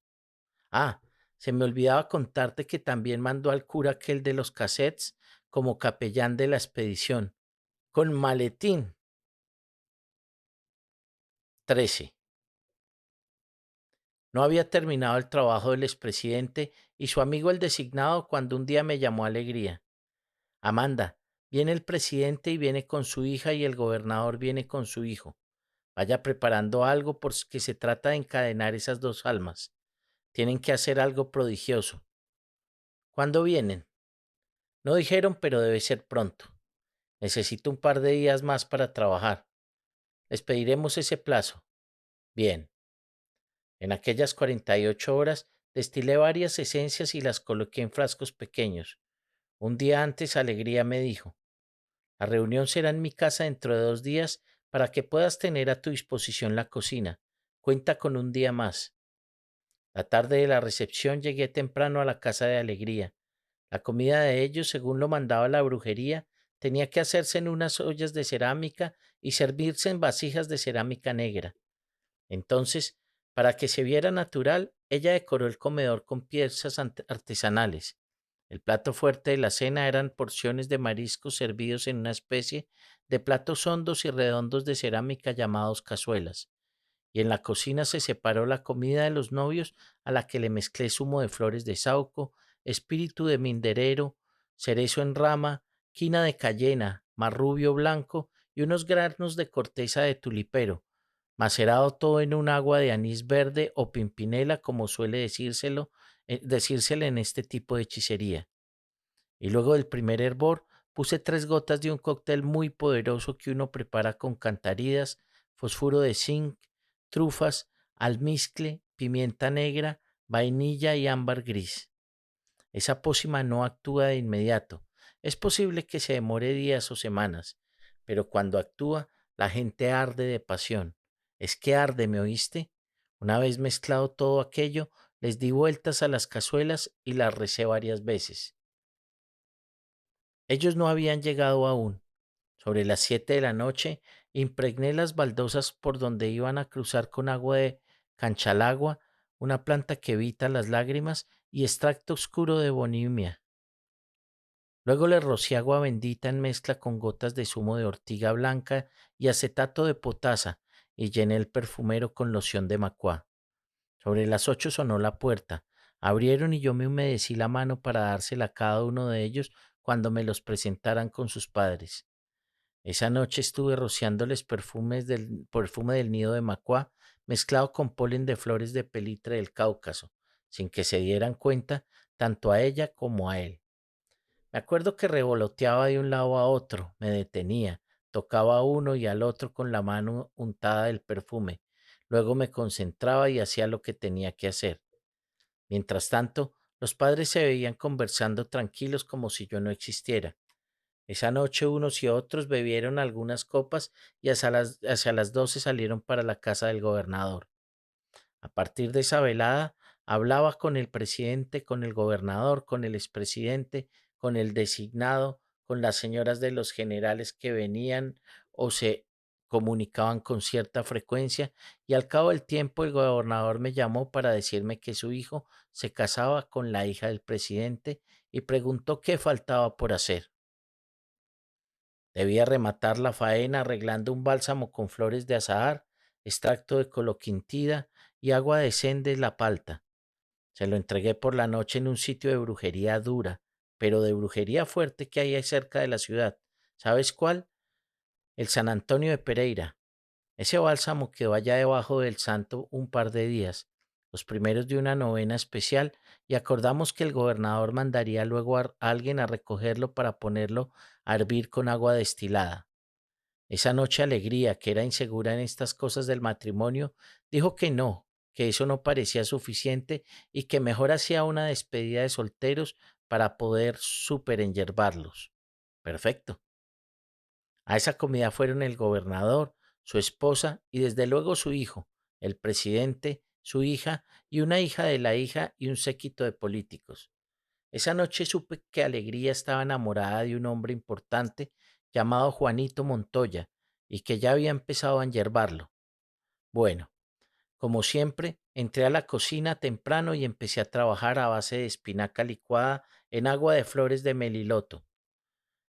Ah, se me olvidaba contarte que también mandó al cura aquel de los cassettes como capellán de la expedición, con maletín. 13. No había terminado el trabajo del expresidente y su amigo el designado cuando un día me llamó Alegría. Amanda, viene el presidente y viene con su hija y el gobernador viene con su hijo. Vaya preparando algo porque se trata de encadenar esas dos almas. Tienen que hacer algo prodigioso. ¿Cuándo vienen? No dijeron, pero debe ser pronto. Necesito un par de días más para trabajar. Les pediremos ese plazo. Bien. En aquellas 48 horas destilé varias esencias y las coloqué en frascos pequeños. Un día antes Alegría me dijo, la reunión será en mi casa dentro de 2 días para que puedas tener a tu disposición la cocina. Cuenta con un día más. La tarde de la recepción llegué temprano a la casa de Alegría. La comida de ellos, según lo mandaba la brujería, tenía que hacerse en unas ollas de cerámica y servirse en vasijas de cerámica negra. Entonces, para que se viera natural, ella decoró el comedor con piezas artesanales. El plato fuerte de la cena eran porciones de mariscos servidos en una especie de platos hondos y redondos de cerámica llamados cazuelas. Y en la cocina se separó la comida de los novios a la que le mezclé zumo de flores de sauco, espíritu de minderero, cerezo en rama, quina de cayena, marrubio blanco y unos granos de corteza de tulipero, macerado todo en un agua de anís verde o pimpinela, como suele decírsele en este tipo de hechicería. Y luego del primer hervor, puse 3 gotas de un cóctel muy poderoso que uno prepara con cantaridas, fosfuro de zinc, trufas, almizcle, pimienta negra, vainilla y ámbar gris. Esa pócima no actúa de inmediato. Es posible que se demore días o semanas, pero cuando actúa, la gente arde de pasión. Es que arde, ¿me oíste? Una vez mezclado todo aquello, les di vueltas a las cazuelas y las recé varias veces. Ellos no habían llegado aún. Sobre las 7 de la noche, impregné las baldosas por donde iban a cruzar con agua de canchalagua, una planta que evita las lágrimas, y extracto oscuro de bonimia. Luego le rocié agua bendita en mezcla con gotas de zumo de ortiga blanca y acetato de potasa, y llené el perfumero con loción de macuá. Sobre las 8 sonó la puerta. Abrieron y yo me humedecí la mano para dársela a cada uno de ellos cuando me los presentaran con sus padres. Esa noche estuve rociándoles perfume del nido de macuá mezclado con polen de flores de pelitre del Cáucaso, sin que se dieran cuenta tanto a ella como a él. Me acuerdo que revoloteaba de un lado a otro, me detenía, tocaba a uno y al otro con la mano untada del perfume. Luego me concentraba y hacía lo que tenía que hacer. Mientras tanto, los padres se veían conversando tranquilos como si yo no existiera. Esa noche unos y otros bebieron algunas copas y hacia las 12 salieron para la casa del gobernador. A partir de esa velada, hablaba con el presidente, con el gobernador, con el expresidente, con el designado, con las señoras de los generales que venían o se comunicaban con cierta frecuencia y al cabo del tiempo el gobernador me llamó para decirme que su hijo se casaba con la hija del presidente y preguntó qué faltaba por hacer. Debía rematar la faena arreglando un bálsamo con flores de azahar, extracto de coloquintida y agua de sende la palta. Se lo entregué por la noche en un sitio de brujería dura, pero de brujería fuerte que hay ahí cerca de la ciudad. ¿Sabes cuál? El San Antonio de Pereira. Ese bálsamo quedó allá debajo del santo un par de días, los primeros de una novena especial, y acordamos que el gobernador mandaría luego a alguien a recogerlo para ponerlo a hervir con agua destilada. Esa noche Alegría, que era insegura en estas cosas del matrimonio, dijo que no, que eso no parecía suficiente y que mejor hacía una despedida de solteros para poder superenyerbarlos. Perfecto. A esa comida fueron el gobernador, su esposa y desde luego su hijo, el presidente, su hija y una hija de la hija y un séquito de políticos. Esa noche supe que Alegría estaba enamorada de un hombre importante llamado Juanito Montoya y que ya había empezado a enyerbarlo. Bueno, como siempre, entré a la cocina temprano y empecé a trabajar a base de espinaca licuada en agua de flores de meliloto.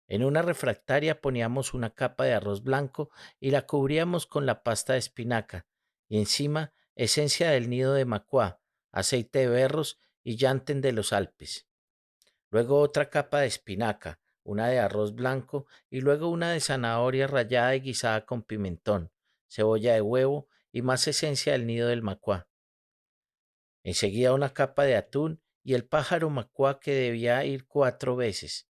En una refractaria poníamos una capa de arroz blanco y la cubríamos con la pasta de espinaca y encima esencia del nido de macuá, aceite de berros y llanten de los Alpes. Luego otra capa de espinaca, una de arroz blanco y luego una de zanahoria rallada y guisada con pimentón, cebolla de huevo y más esencia del nido del macuá. Enseguida una capa de atún y el pájaro macuá que debía ir 4 veces.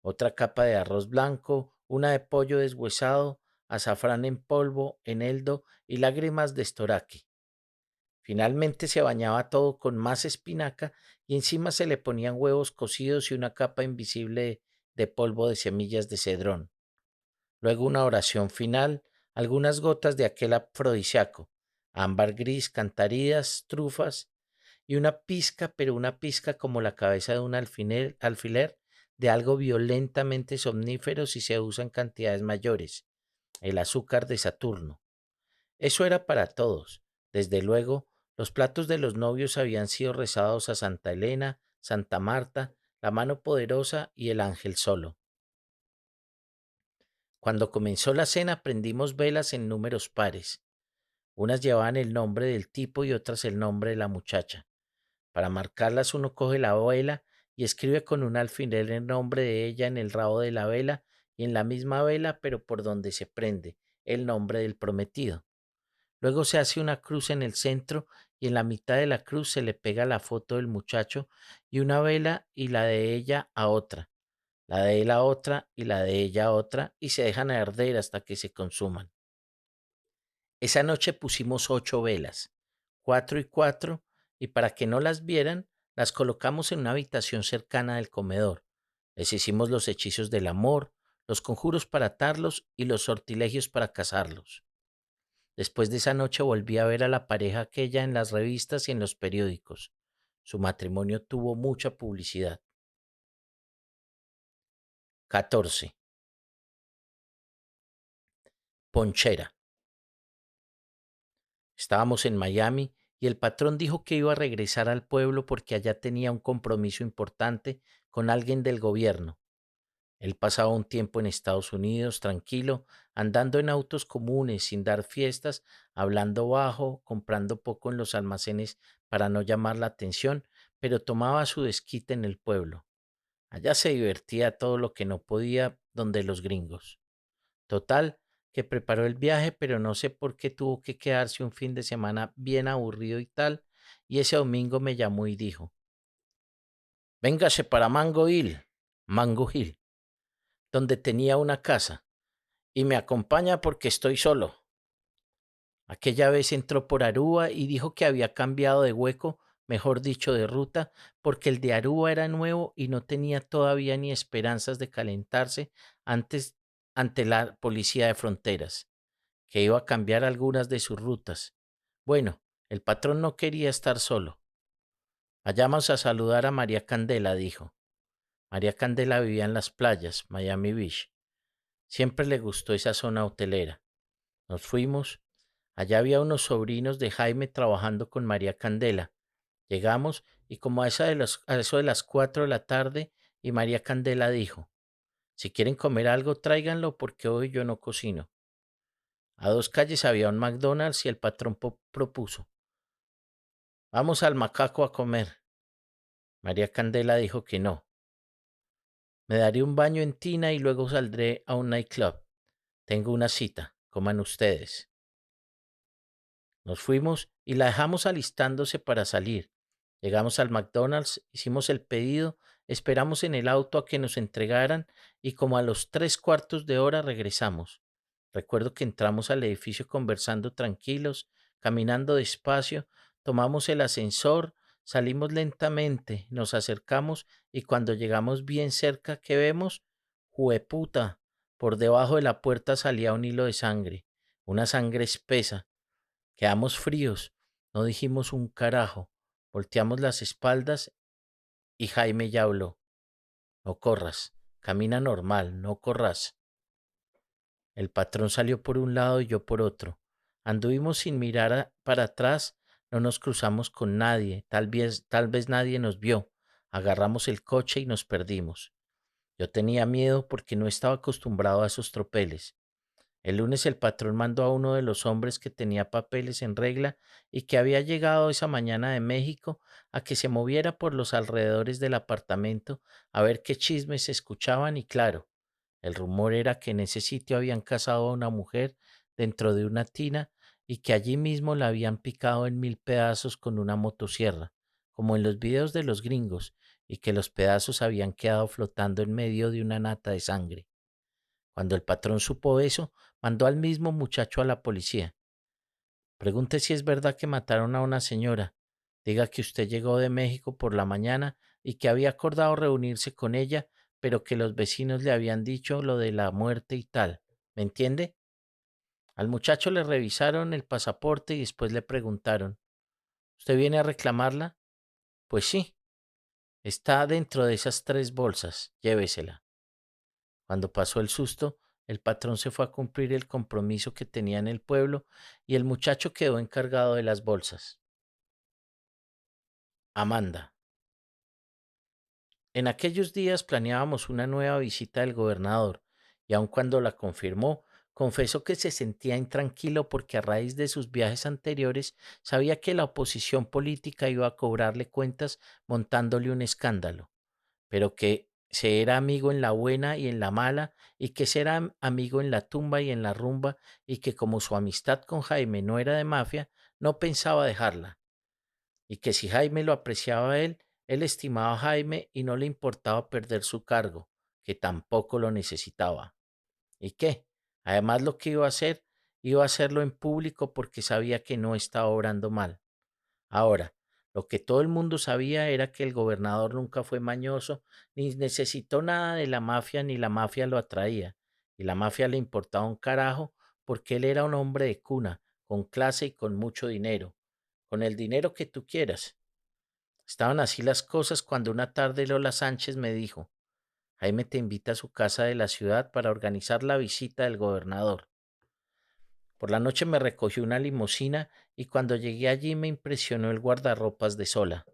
Otra capa de arroz blanco, una de pollo deshuesado, azafrán en polvo, eneldo y lágrimas de estoraque. Finalmente se bañaba todo con más espinaca y encima se le ponían huevos cocidos y una capa invisible de polvo de semillas de cedrón. Luego una oración final, algunas gotas de aquel afrodisíaco, ámbar gris, cantarías, trufas y una pizca, pero una pizca como la cabeza de un alfiler de algo violentamente somnífero si se usa en cantidades mayores, el azúcar de Saturno. Eso era para todos. Desde luego, los platos de los novios habían sido rezados a Santa Elena, Santa Marta, la mano poderosa y el ángel solo. Cuando comenzó la cena prendimos velas en números pares. Unas llevaban el nombre del tipo y otras el nombre de la muchacha. Para marcarlas uno coge la vela y escribe con un alfiler el nombre de ella en el rabo de la vela y en la misma vela, pero por donde se prende, el nombre del prometido. Luego se hace una cruz en el centro y en la mitad de la cruz se le pega la foto del muchacho y una vela y la de ella a otra, la de él a otra y la de ella a otra y se dejan arder hasta que se consuman. Esa noche pusimos 8 velas, 4 y 4, y para que no las vieran, las colocamos en una habitación cercana del comedor. Les hicimos los hechizos del amor, los conjuros para atarlos y los sortilegios para casarlos. Después de esa noche volví a ver a la pareja aquella en las revistas y en los periódicos. Su matrimonio tuvo mucha publicidad. 14. Ponchera. Estábamos en Miami y el patrón dijo que iba a regresar al pueblo porque allá tenía un compromiso importante con alguien del gobierno. Él pasaba un tiempo en Estados Unidos, tranquilo, andando en autos comunes, sin dar fiestas, hablando bajo, comprando poco en los almacenes para no llamar la atención, pero tomaba su desquite en el pueblo. Allá se divertía todo lo que no podía donde los gringos. Total, que preparó el viaje, pero no sé por qué tuvo que quedarse un fin de semana bien aburrido y tal, y ese domingo me llamó y dijo, véngase para Mango Hill, donde tenía una casa, y me acompaña porque estoy solo. Aquella vez entró por Aruba y dijo que había cambiado de hueco, mejor dicho, de ruta, porque el de Aruba era nuevo y no tenía todavía ni esperanzas de calentarse antes ante la policía de fronteras, que iba a cambiar algunas de sus rutas. Bueno, el patrón no quería estar solo. Vayamos a saludar a María Candela, dijo. María Candela vivía en las playas, Miami Beach. Siempre le gustó esa zona hotelera. Nos fuimos. Allá había unos sobrinos de Jaime trabajando con María Candela. Llegamos y como a eso de las 4 de la tarde y María Candela dijo, si quieren comer algo, tráiganlo porque hoy yo no cocino. A 2 calles había un McDonald's y el patrón propuso, vamos al Macaco a comer. María Candela dijo que no. Me daré un baño en tina y luego saldré a un nightclub. Tengo una cita, coman ustedes. Nos fuimos y la dejamos alistándose para salir. Llegamos al McDonald's, hicimos el pedido, esperamos en el auto a que nos entregaran y como a los 3 cuartos de hora regresamos. Recuerdo que entramos al edificio conversando tranquilos, caminando despacio, tomamos el ascensor, salimos lentamente, nos acercamos y cuando llegamos bien cerca, ¿qué vemos? ¡Jueputa! Por debajo de la puerta salía un hilo de sangre, una sangre espesa. Quedamos fríos, no dijimos un carajo, volteamos las espaldas y Jaime ya habló. No corras, camina normal, no corras. El patrón salió por un lado y yo por otro. Anduvimos sin mirar para atrás, no nos cruzamos con nadie, tal vez nadie nos vio. Agarramos el coche y nos perdimos. Yo tenía miedo porque no estaba acostumbrado a esos tropeles. El lunes el patrón mandó a uno de los hombres que tenía papeles en regla y que había llegado esa mañana de México a que se moviera por los alrededores del apartamento a ver qué chismes se escuchaban y claro, el rumor era que en ese sitio habían casado a una mujer dentro de una tina y que allí mismo la habían picado en 1000 pedazos con una motosierra, como en los videos de los gringos, y que los pedazos habían quedado flotando en medio de una nata de sangre. Cuando el patrón supo eso, mandó al mismo muchacho a la policía. Pregunte si es verdad que mataron a una señora. Diga que usted llegó de México por la mañana y que había acordado reunirse con ella, pero que los vecinos le habían dicho lo de la muerte y tal. ¿Me entiende? Al muchacho le revisaron el pasaporte y después le preguntaron, ¿usted viene a reclamarla? Pues sí, está dentro de esas 3 bolsas, llévesela. Cuando pasó el susto, el patrón se fue a cumplir el compromiso que tenía en el pueblo y el muchacho quedó encargado de las bolsas. Amanda. En aquellos días planeábamos una nueva visita del gobernador y aun cuando la confirmó, confesó que se sentía intranquilo porque a raíz de sus viajes anteriores sabía que la oposición política iba a cobrarle cuentas montándole un escándalo, pero que se era amigo en la buena y en la mala, y que será amigo en la tumba y en la rumba, y que como su amistad con Jaime no era de mafia, no pensaba dejarla, y que si Jaime lo apreciaba a él estimaba a Jaime y no le importaba perder su cargo, que tampoco lo necesitaba. ¿Y qué? Además lo que iba a hacerlo en público porque sabía que no estaba obrando mal. Ahora, lo que todo el mundo sabía era que el gobernador nunca fue mañoso, ni necesitó nada de la mafia, ni la mafia lo atraía, y la mafia le importaba un carajo porque él era un hombre de cuna, con clase y con mucho dinero, con el dinero que tú quieras. Estaban así las cosas cuando una tarde Lola Sánchez me dijo, Jaime te invita a su casa de la ciudad para organizar la visita del gobernador. Por la noche me recogió una limusina y cuando llegué allí me impresionó el guardarropas de Sola.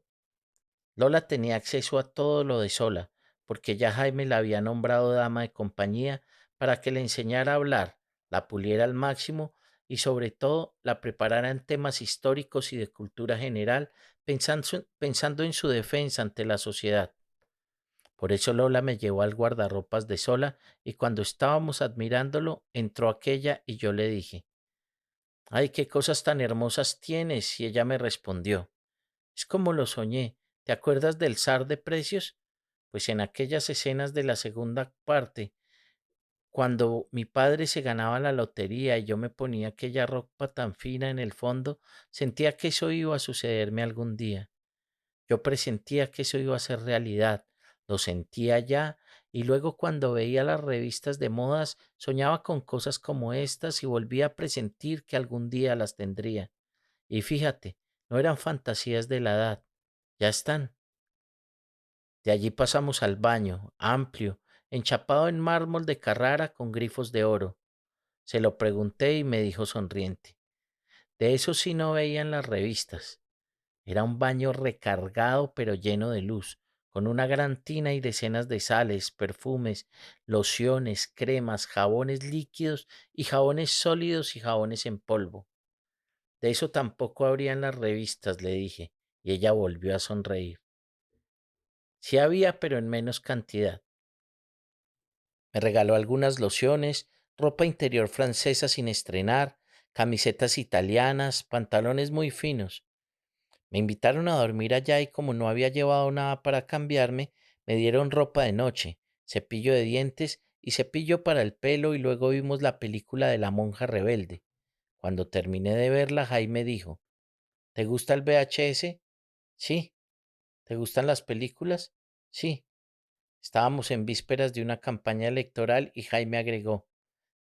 Lola tenía acceso a todo lo de Sola, porque ya Jaime la había nombrado dama de compañía para que le enseñara a hablar, la puliera al máximo y sobre todo la preparara en temas históricos y de cultura general, pensando en su defensa ante la sociedad. Por eso Lola me llevó al guardarropas de Sola y cuando estábamos admirándolo, entró aquella y yo le dije, ay, qué cosas tan hermosas tienes. Y ella me respondió, es como lo soñé. ¿Te acuerdas del zar de precios? Pues en aquellas escenas de la segunda parte, cuando mi padre se ganaba la lotería y yo me ponía aquella ropa tan fina en el fondo, sentía que eso iba a sucederme algún día. Yo presentía que eso iba a ser realidad, lo sentía ya, y luego cuando veía las revistas de modas soñaba con cosas como estas y volvía a presentir que algún día las tendría. Y fíjate, no eran fantasías de la edad, ya están. De allí pasamos al baño, amplio, enchapado en mármol de Carrara con grifos de oro. Se lo pregunté y me dijo sonriente, de eso sí no veían las revistas. Era un baño recargado pero lleno de luz, con una gran tina y decenas de sales, perfumes, lociones, cremas, jabones líquidos y jabones sólidos y jabones en polvo. De eso tampoco habrían las revistas, le dije, y ella volvió a sonreír. Sí había, pero en menos cantidad. Me regaló algunas lociones, ropa interior francesa sin estrenar, camisetas italianas, pantalones muy finos. Me invitaron a dormir allá y como no había llevado nada para cambiarme, me dieron ropa de noche, cepillo de dientes y cepillo para el pelo y luego vimos la película de la monja rebelde. Cuando terminé de verla, Jaime dijo, ¿te gusta el VHS? Sí. ¿Te gustan las películas? Sí. Estábamos en vísperas de una campaña electoral y Jaime agregó,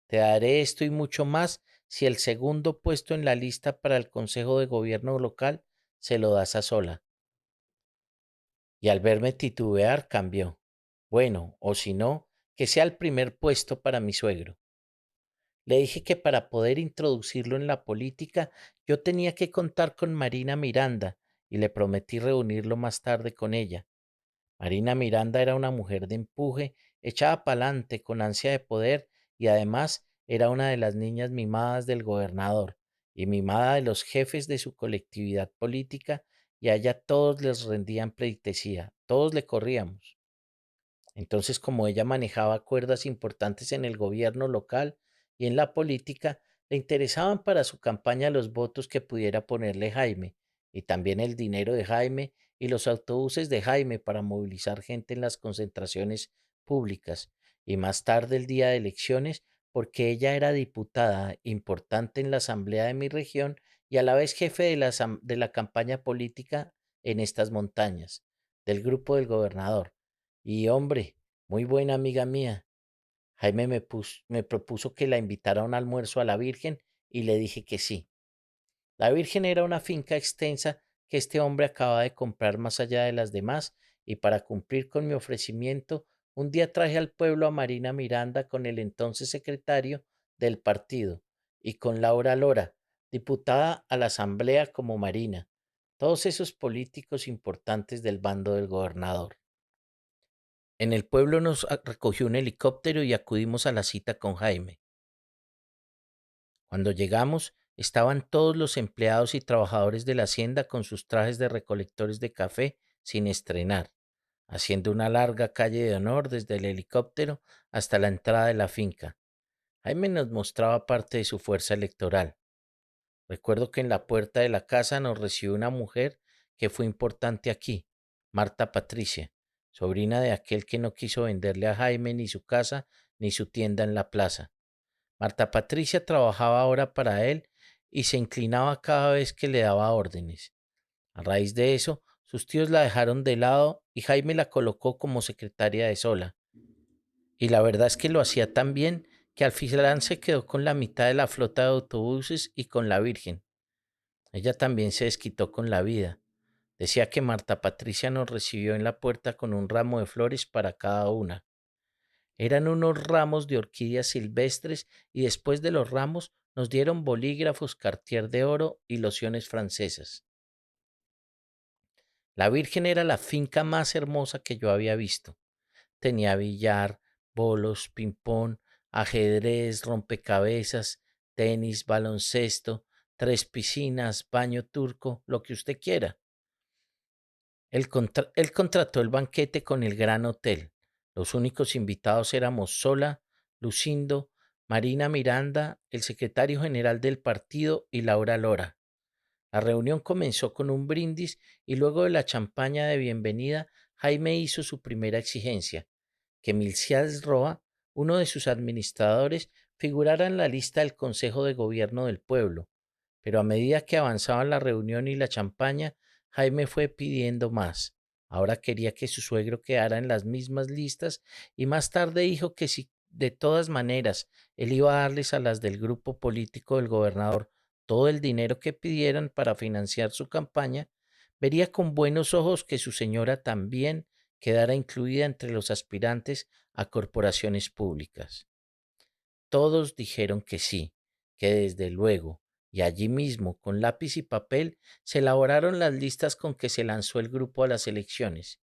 te daré esto y mucho más si el segundo puesto en la lista para el Consejo de Gobierno local se lo das a Sola. Y al verme titubear cambió. Bueno, o si no, que sea el primer puesto para mi suegro. Le dije que para poder introducirlo en la política yo tenía que contar con Marina Miranda y le prometí reunirlo más tarde con ella. Marina Miranda era una mujer de empuje, echada pa'lante, con ansia de poder y además era una de las niñas mimadas del gobernador y mimada de los jefes de su colectividad política y a ella todos les rendían pleitesía, todos le corríamos. Entonces, como ella manejaba cuerdas importantes en el gobierno local y en la política, le interesaban para su campaña los votos que pudiera ponerle Jaime, y también el dinero de Jaime y los autobuses de Jaime para movilizar gente en las concentraciones públicas, y más tarde el día de elecciones, porque ella era diputada importante en la asamblea de mi región y a la vez jefe de de la campaña política en estas montañas, del grupo del gobernador. Y hombre, muy buena amiga mía. Jaime me propuso que la invitara a un almuerzo a la Virgen y le dije que sí. La Virgen era una finca extensa que este hombre acaba de comprar más allá de las demás y para cumplir con mi ofrecimiento, un día traje al pueblo a Marina Miranda con el entonces secretario del partido y con Laura Lora, diputada a la Asamblea como Marina, todos esos políticos importantes del bando del gobernador. En el pueblo nos recogió un helicóptero y acudimos a la cita con Jaime. Cuando llegamos, estaban todos los empleados y trabajadores de la hacienda con sus trajes de recolectores de café sin estrenar, haciendo una larga calle de honor desde el helicóptero hasta la entrada de la finca. Jaime nos mostraba parte de su fuerza electoral. Recuerdo que en la puerta de la casa nos recibió una mujer que fue importante aquí, Marta Patricia, sobrina de aquel que no quiso venderle a Jaime ni su casa ni su tienda en la plaza. Marta Patricia trabajaba ahora para él y se inclinaba cada vez que le daba órdenes. A raíz de eso, sus tíos la dejaron de lado y Jaime la colocó como secretaria de Sola. Y la verdad es que lo hacía tan bien que al final se quedó con la mitad de la flota de autobuses y con la Virgen. Ella también se desquitó con la vida. Decía que Marta Patricia nos recibió en la puerta con un ramo de flores para cada una. Eran unos ramos de orquídeas silvestres y después de los ramos nos dieron bolígrafos Cartier de oro y lociones francesas. La Virgen era la finca más hermosa que yo había visto. Tenía billar, bolos, ping-pong, ajedrez, rompecabezas, tenis, baloncesto, tres piscinas, baño turco, lo que usted quiera. Él contrató el banquete con el Gran Hotel. Los únicos invitados éramos Sola, Lucindo, Marina Miranda, el secretario general del partido y Laura Lora. La reunión comenzó con un brindis y luego de la champaña de bienvenida, Jaime hizo su primera exigencia, que Milciades Roa, uno de sus administradores, figurara en la lista del Consejo de Gobierno del pueblo. Pero a medida que avanzaba la reunión y la champaña, Jaime fue pidiendo más. Ahora quería que su suegro quedara en las mismas listas y más tarde dijo que si de todas maneras él iba a darles a las del grupo político del gobernador todo el dinero que pidieran para financiar su campaña, vería con buenos ojos que su señora también quedara incluida entre los aspirantes a corporaciones públicas. Todos dijeron que sí, que desde luego, y allí mismo, con lápiz y papel, se elaboraron las listas con que se lanzó el grupo a las elecciones.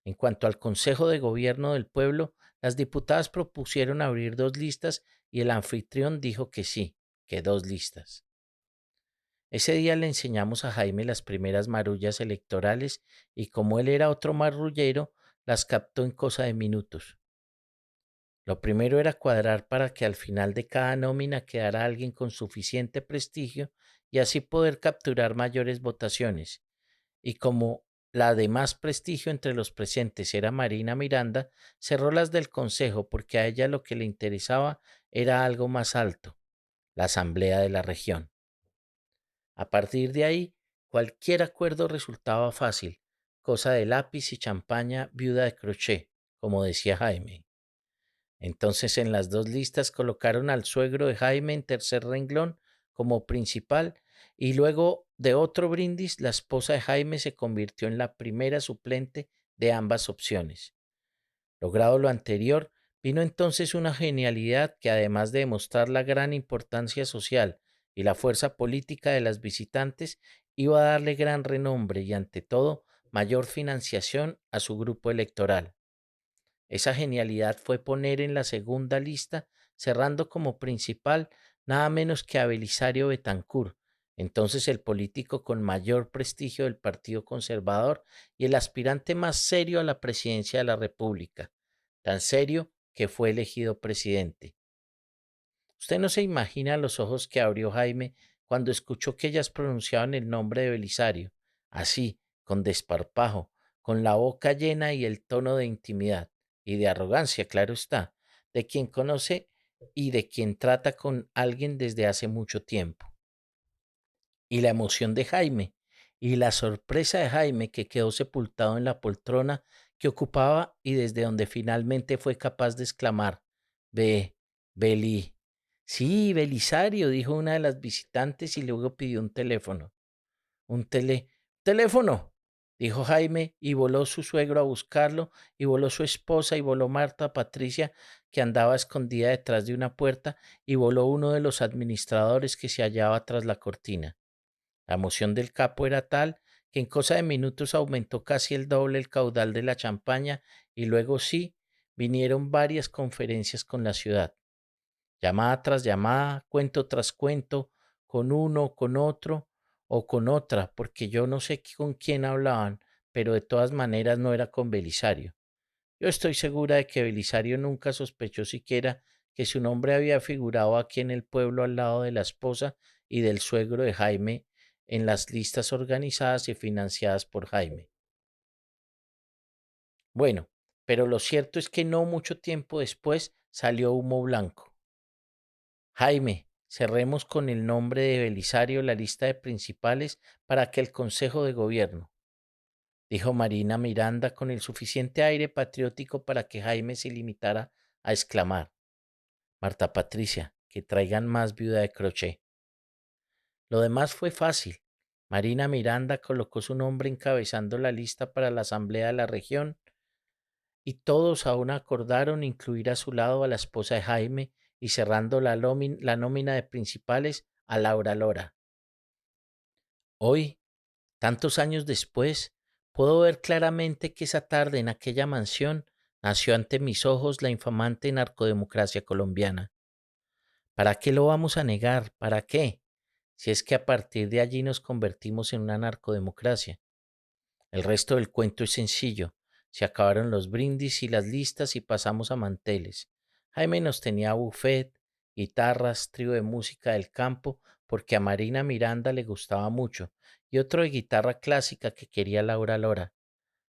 En cuanto al Consejo de Gobierno del Pueblo, las diputadas propusieron abrir dos listas y el anfitrión dijo que sí, que dos listas. Ese día le enseñamos a Jaime las primeras marullas electorales y como él era otro marrullero, las captó en cosa de minutos. Lo primero era cuadrar para que al final de cada nómina quedara alguien con suficiente prestigio y así poder capturar mayores votaciones. Y como la de más prestigio entre los presentes era Marina Miranda, cerró las del consejo porque a ella lo que le interesaba era algo más alto, la asamblea de la región. A partir de ahí, cualquier acuerdo resultaba fácil, cosa de lápiz y champaña viuda de crochet, como decía Jaime. Entonces en las dos listas colocaron al suegro de Jaime en tercer renglón como principal y luego de otro brindis la esposa de Jaime se convirtió en la primera suplente de ambas opciones. Logrado lo anterior, vino entonces una genialidad que además de demostrar la gran importancia social y la fuerza política de las visitantes, iba a darle gran renombre y ante todo mayor financiación a su grupo electoral. Esa genialidad fue poner en la segunda lista, cerrando como principal nada menos que a Belisario Betancur, entonces el político con mayor prestigio del Partido Conservador y el aspirante más serio a la presidencia de la República, tan serio que fue elegido presidente. Usted no se imagina los ojos que abrió Jaime cuando escuchó que ellas pronunciaban el nombre de Belisario, así, con desparpajo, con la boca llena y el tono de intimidad y de arrogancia, claro está, de quien conoce y de quien trata con alguien desde hace mucho tiempo. Y la emoción de Jaime y la sorpresa de Jaime que quedó sepultado en la poltrona que ocupaba y desde donde finalmente fue capaz de exclamar, Ve, Beli. Sí, Belisario, dijo una de las visitantes y luego pidió un teléfono. Un teléfono, dijo Jaime, y voló su suegro a buscarlo, y voló su esposa, y voló Marta Patricia, que andaba escondida detrás de una puerta, y voló uno de los administradores que se hallaba tras la cortina. La emoción del capo era tal que en cosa de minutos aumentó casi el doble el caudal de la champaña, y luego sí, vinieron varias conferencias con la ciudad. Llamada tras llamada, cuento tras cuento, con uno, con otro o con otra, porque yo no sé con quién hablaban, pero de todas maneras no era con Belisario. Yo estoy segura de que Belisario nunca sospechó siquiera que su nombre había figurado aquí en el pueblo al lado de la esposa y del suegro de Jaime en las listas organizadas y financiadas por Jaime. Bueno, pero lo cierto es que no mucho tiempo después salió humo blanco. Jaime, cerremos con el nombre de Belisario la lista de principales para que el Consejo de Gobierno, dijo Marina Miranda con el suficiente aire patriótico para que Jaime se limitara a exclamar, Marta Patricia, que traigan más viuda de crochet. Lo demás fue fácil. Marina Miranda colocó su nombre encabezando la lista para la Asamblea de la región y todos aún acordaron incluir a su lado a la esposa de Jaime y cerrando la nómina de principales a Laura Lora. Hoy, tantos años después, puedo ver claramente que esa tarde en aquella mansión nació ante mis ojos la infamante narcodemocracia colombiana. ¿Para qué lo vamos a negar? ¿Para qué? Si es que a partir de allí nos convertimos en una narcodemocracia. El resto del cuento es sencillo. Se acabaron los brindis y las listas y pasamos a manteles. Jaime nos tenía buffet, guitarras, trío de música del campo, porque a Marina Miranda le gustaba mucho, y otro de guitarra clásica que quería Laura Lora.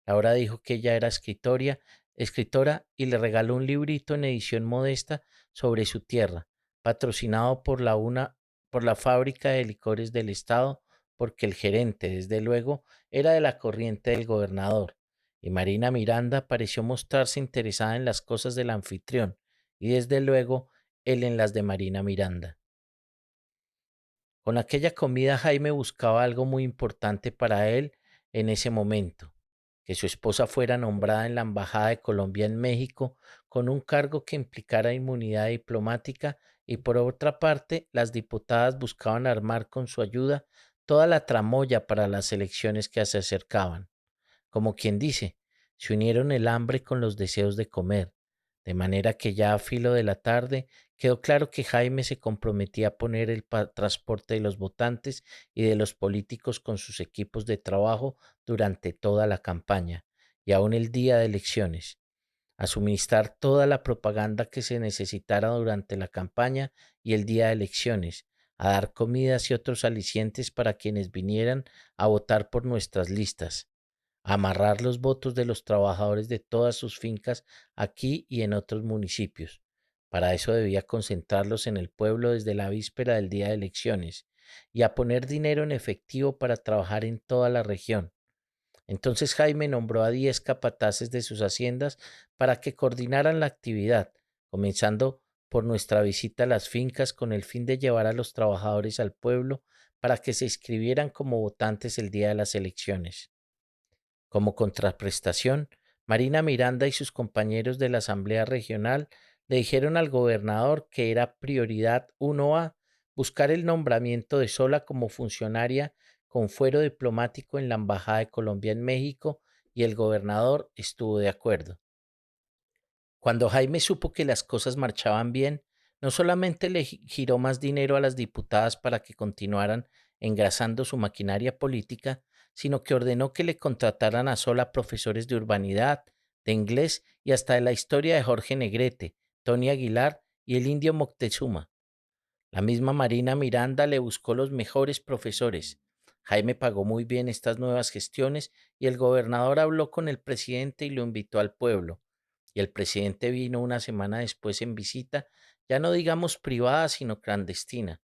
Laura dijo que ella era escritora y le regaló un librito en edición modesta sobre su tierra, patrocinado por la fábrica de licores del estado, porque el gerente, desde luego, era de la corriente del gobernador, y Marina Miranda pareció mostrarse interesada en las cosas del anfitrión, y desde luego él en las de Marina Miranda. Con aquella comida Jaime buscaba algo muy importante para él en ese momento, que su esposa fuera nombrada en la Embajada de Colombia en México con un cargo que implicara inmunidad diplomática y por otra parte las diputadas buscaban armar con su ayuda toda la tramoya para las elecciones que se acercaban. Como quien dice, se unieron el hambre con los deseos de comer, de manera que ya a filo de la tarde quedó claro que Jaime se comprometía a poner el transporte de los votantes y de los políticos con sus equipos de trabajo durante toda la campaña y aún el día de elecciones, a suministrar toda la propaganda que se necesitara durante la campaña y el día de elecciones, a dar comidas y otros alicientes para quienes vinieran a votar por nuestras listas, amarrar los votos de los trabajadores de todas sus fincas aquí y en otros municipios. Para eso debía concentrarlos en el pueblo desde la víspera del día de elecciones y a poner dinero en efectivo para trabajar en toda la región. Entonces Jaime nombró a 10 capataces de sus haciendas para que coordinaran la actividad, comenzando por nuestra visita a las fincas con el fin de llevar a los trabajadores al pueblo para que se inscribieran como votantes el día de las elecciones. Como contraprestación, Marina Miranda y sus compañeros de la Asamblea Regional le dijeron al gobernador que era prioridad 1A buscar el nombramiento de Sola como funcionaria con fuero diplomático en la Embajada de Colombia en México y el gobernador estuvo de acuerdo. Cuando Jaime supo que las cosas marchaban bien, no solamente le giró más dinero a las diputadas para que continuaran engrasando su maquinaria política, sino que ordenó que le contrataran a sola profesores de urbanidad, de inglés y hasta de la historia de Jorge Negrete, Tony Aguilar y el indio Moctezuma. La misma Marina Miranda le buscó los mejores profesores. Jaime pagó muy bien estas nuevas gestiones y el gobernador habló con el presidente y lo invitó al pueblo. Y el presidente vino una semana después en visita, ya no digamos privada, sino clandestina.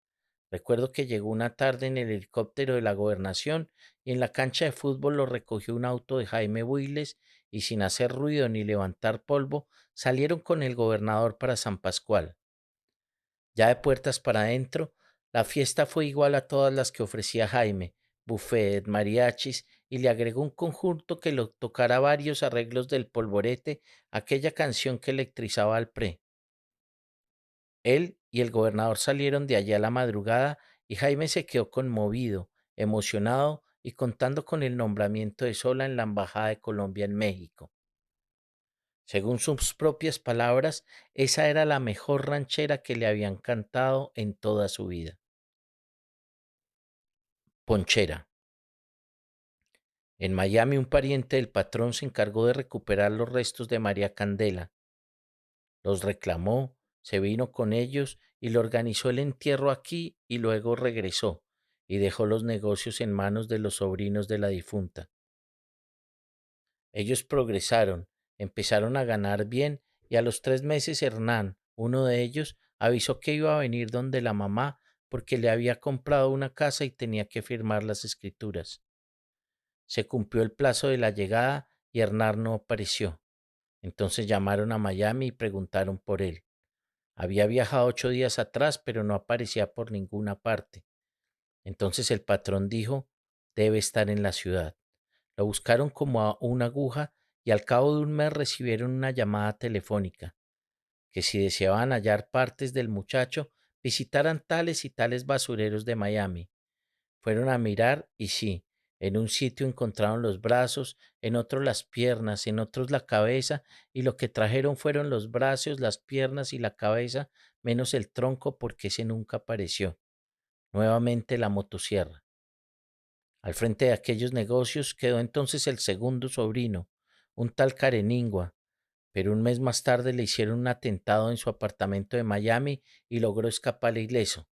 Recuerdo que llegó una tarde en el helicóptero de la gobernación y en la cancha de fútbol lo recogió un auto de Jaime Builes y sin hacer ruido ni levantar polvo salieron con el gobernador para San Pascual. Ya de puertas para adentro, la fiesta fue igual a todas las que ofrecía Jaime, buffet, mariachis, y le agregó un conjunto que lo tocara varios arreglos del polvorete, aquella canción que electrizaba al pre. Él y el gobernador salieron de allá a la madrugada y Jaime se quedó conmovido, emocionado y contando con el nombramiento de Sola en la Embajada de Colombia en México. Según sus propias palabras, esa era la mejor ranchera que le habían cantado en toda su vida. Ponchera. En Miami, un pariente del patrón se encargó de recuperar los restos de María Candela. Los reclamó, se vino con ellos y le organizó el entierro aquí y luego regresó y dejó los negocios en manos de los sobrinos de la difunta. Ellos progresaron, empezaron a ganar bien y a los 3 meses Hernán, uno de ellos, avisó que iba a venir donde la mamá porque le había comprado una casa y tenía que firmar las escrituras. Se cumplió el plazo de la llegada y Hernán no apareció. Entonces llamaron a Miami y preguntaron por él. Había viajado 8 días atrás, pero no aparecía por ninguna parte. Entonces el patrón dijo, debe estar en la ciudad. Lo buscaron como a una aguja y al cabo de un mes recibieron una llamada telefónica, que si deseaban hallar partes del muchacho, visitaran tales y tales basureros de Miami. Fueron a mirar y sí, en un sitio encontraron los brazos, en otro las piernas, en otros la cabeza, y lo que trajeron fueron los brazos, las piernas y la cabeza, menos el tronco porque ese nunca apareció. Nuevamente la motosierra. Al frente de aquellos negocios quedó entonces el segundo sobrino, un tal Careningua, pero un mes más tarde le hicieron un atentado en su apartamento de Miami y logró escapar ileso.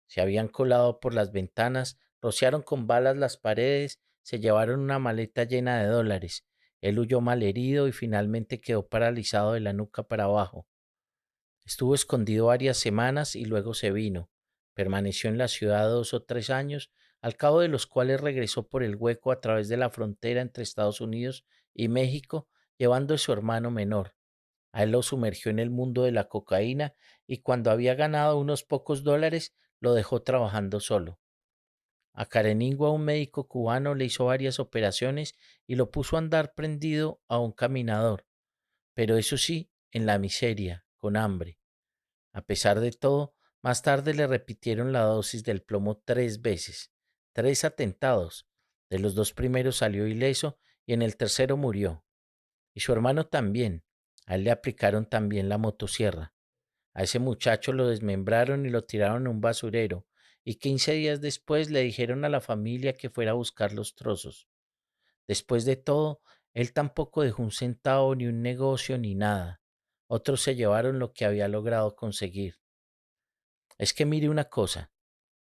Se habían colado por las ventanas, rociaron con balas las paredes, se llevaron una maleta llena de dólares. Él huyó malherido y finalmente quedó paralizado de la nuca para abajo. Estuvo escondido varias semanas y luego se vino. Permaneció en la ciudad 2 o 3 años, al cabo de los cuales regresó por el hueco a través de la frontera entre Estados Unidos y México, llevando a su hermano menor. A él lo sumergió en el mundo de la cocaína y cuando había ganado unos pocos dólares, lo dejó trabajando solo. A Careningua, un médico cubano, le hizo varias operaciones y lo puso a andar prendido a un caminador, pero eso sí, en la miseria, con hambre. A pesar de todo, más tarde le repitieron la dosis del plomo 3 veces, 3 atentados. De los 2 primeros salió ileso y en el tercero murió. Y su hermano también. A él le aplicaron también la motosierra. A ese muchacho lo desmembraron y lo tiraron a un basurero, y 15 días después le dijeron a la familia que fuera a buscar los trozos. Después de todo, él tampoco dejó un centavo, ni un negocio, ni nada. Otros se llevaron lo que había logrado conseguir. Es que mire una cosa,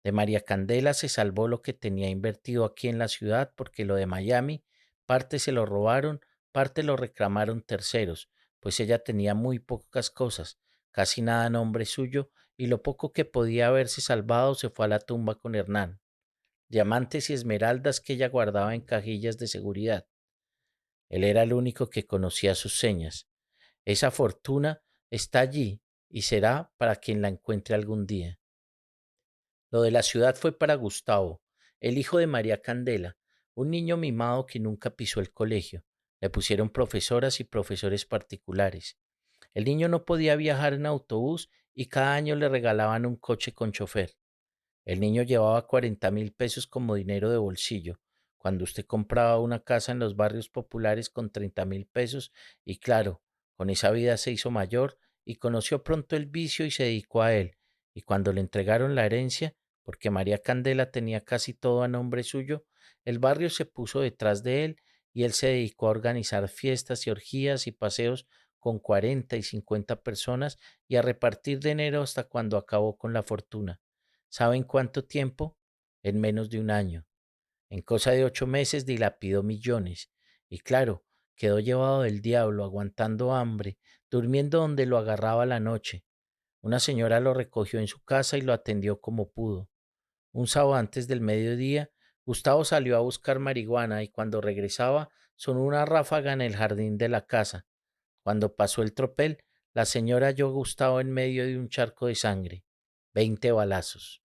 de María Candela se salvó lo que tenía invertido aquí en la ciudad porque lo de Miami, parte se lo robaron, parte lo reclamaron terceros, pues ella tenía muy pocas cosas, casi nada a nombre suyo, y lo poco que podía haberse salvado se fue a la tumba con Hernán. Diamantes y esmeraldas que ella guardaba en cajillas de seguridad. Él era el único que conocía sus señas. Esa fortuna está allí y será para quien la encuentre algún día. Lo de la ciudad fue para Gustavo, el hijo de María Candela, un niño mimado que nunca pisó el colegio. Le pusieron profesoras y profesores particulares. El niño no podía viajar en autobús y cada año le regalaban un coche con chofer. El niño llevaba 40.000 pesos como dinero de bolsillo. Cuando usted compraba una casa en los barrios populares con 30.000 pesos, y claro, con esa vida se hizo mayor y conoció pronto el vicio y se dedicó a él. Y cuando le entregaron la herencia, porque María Candela tenía casi todo a nombre suyo, el barrio se puso detrás de él y él se dedicó a organizar fiestas y orgías y paseos con 40 y 50 personas y a repartir dinero hasta cuando acabó con la fortuna. ¿Saben cuánto tiempo? En menos de un año. En cosa de 8 meses dilapidó millones. Y claro, quedó llevado del diablo, aguantando hambre, durmiendo donde lo agarraba la noche. Una señora lo recogió en su casa y lo atendió como pudo. Un sábado antes del mediodía, Gustavo salió a buscar marihuana y cuando regresaba sonó una ráfaga en el jardín de la casa. Cuando pasó el tropel, la señora halló a Gustavo en medio de un charco de sangre. 20 balazos.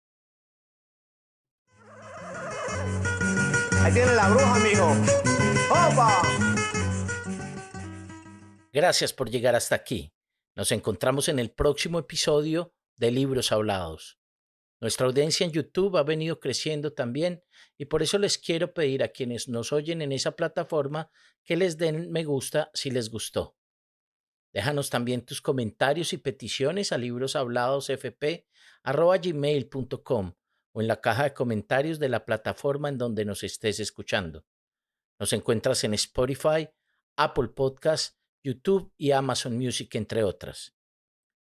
Ahí tiene la bruja, mijo. ¡Opa! Gracias por llegar hasta aquí. Nos encontramos en el próximo episodio de Libros Hablados. Nuestra audiencia en YouTube ha venido creciendo también y por eso les quiero pedir a quienes nos oyen en esa plataforma que les den me gusta si les gustó. Déjanos también tus comentarios y peticiones a libroshabladosfp@gmail.com o en la caja de comentarios de la plataforma en donde nos estés escuchando. Nos encuentras en Spotify, Apple Podcasts, YouTube y Amazon Music, entre otras.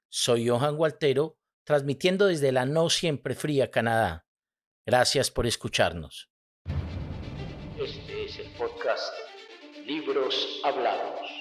Soy Johan Gualtero, transmitiendo desde la no siempre fría Canadá. Gracias por escucharnos. Este es el podcast Libros Hablados.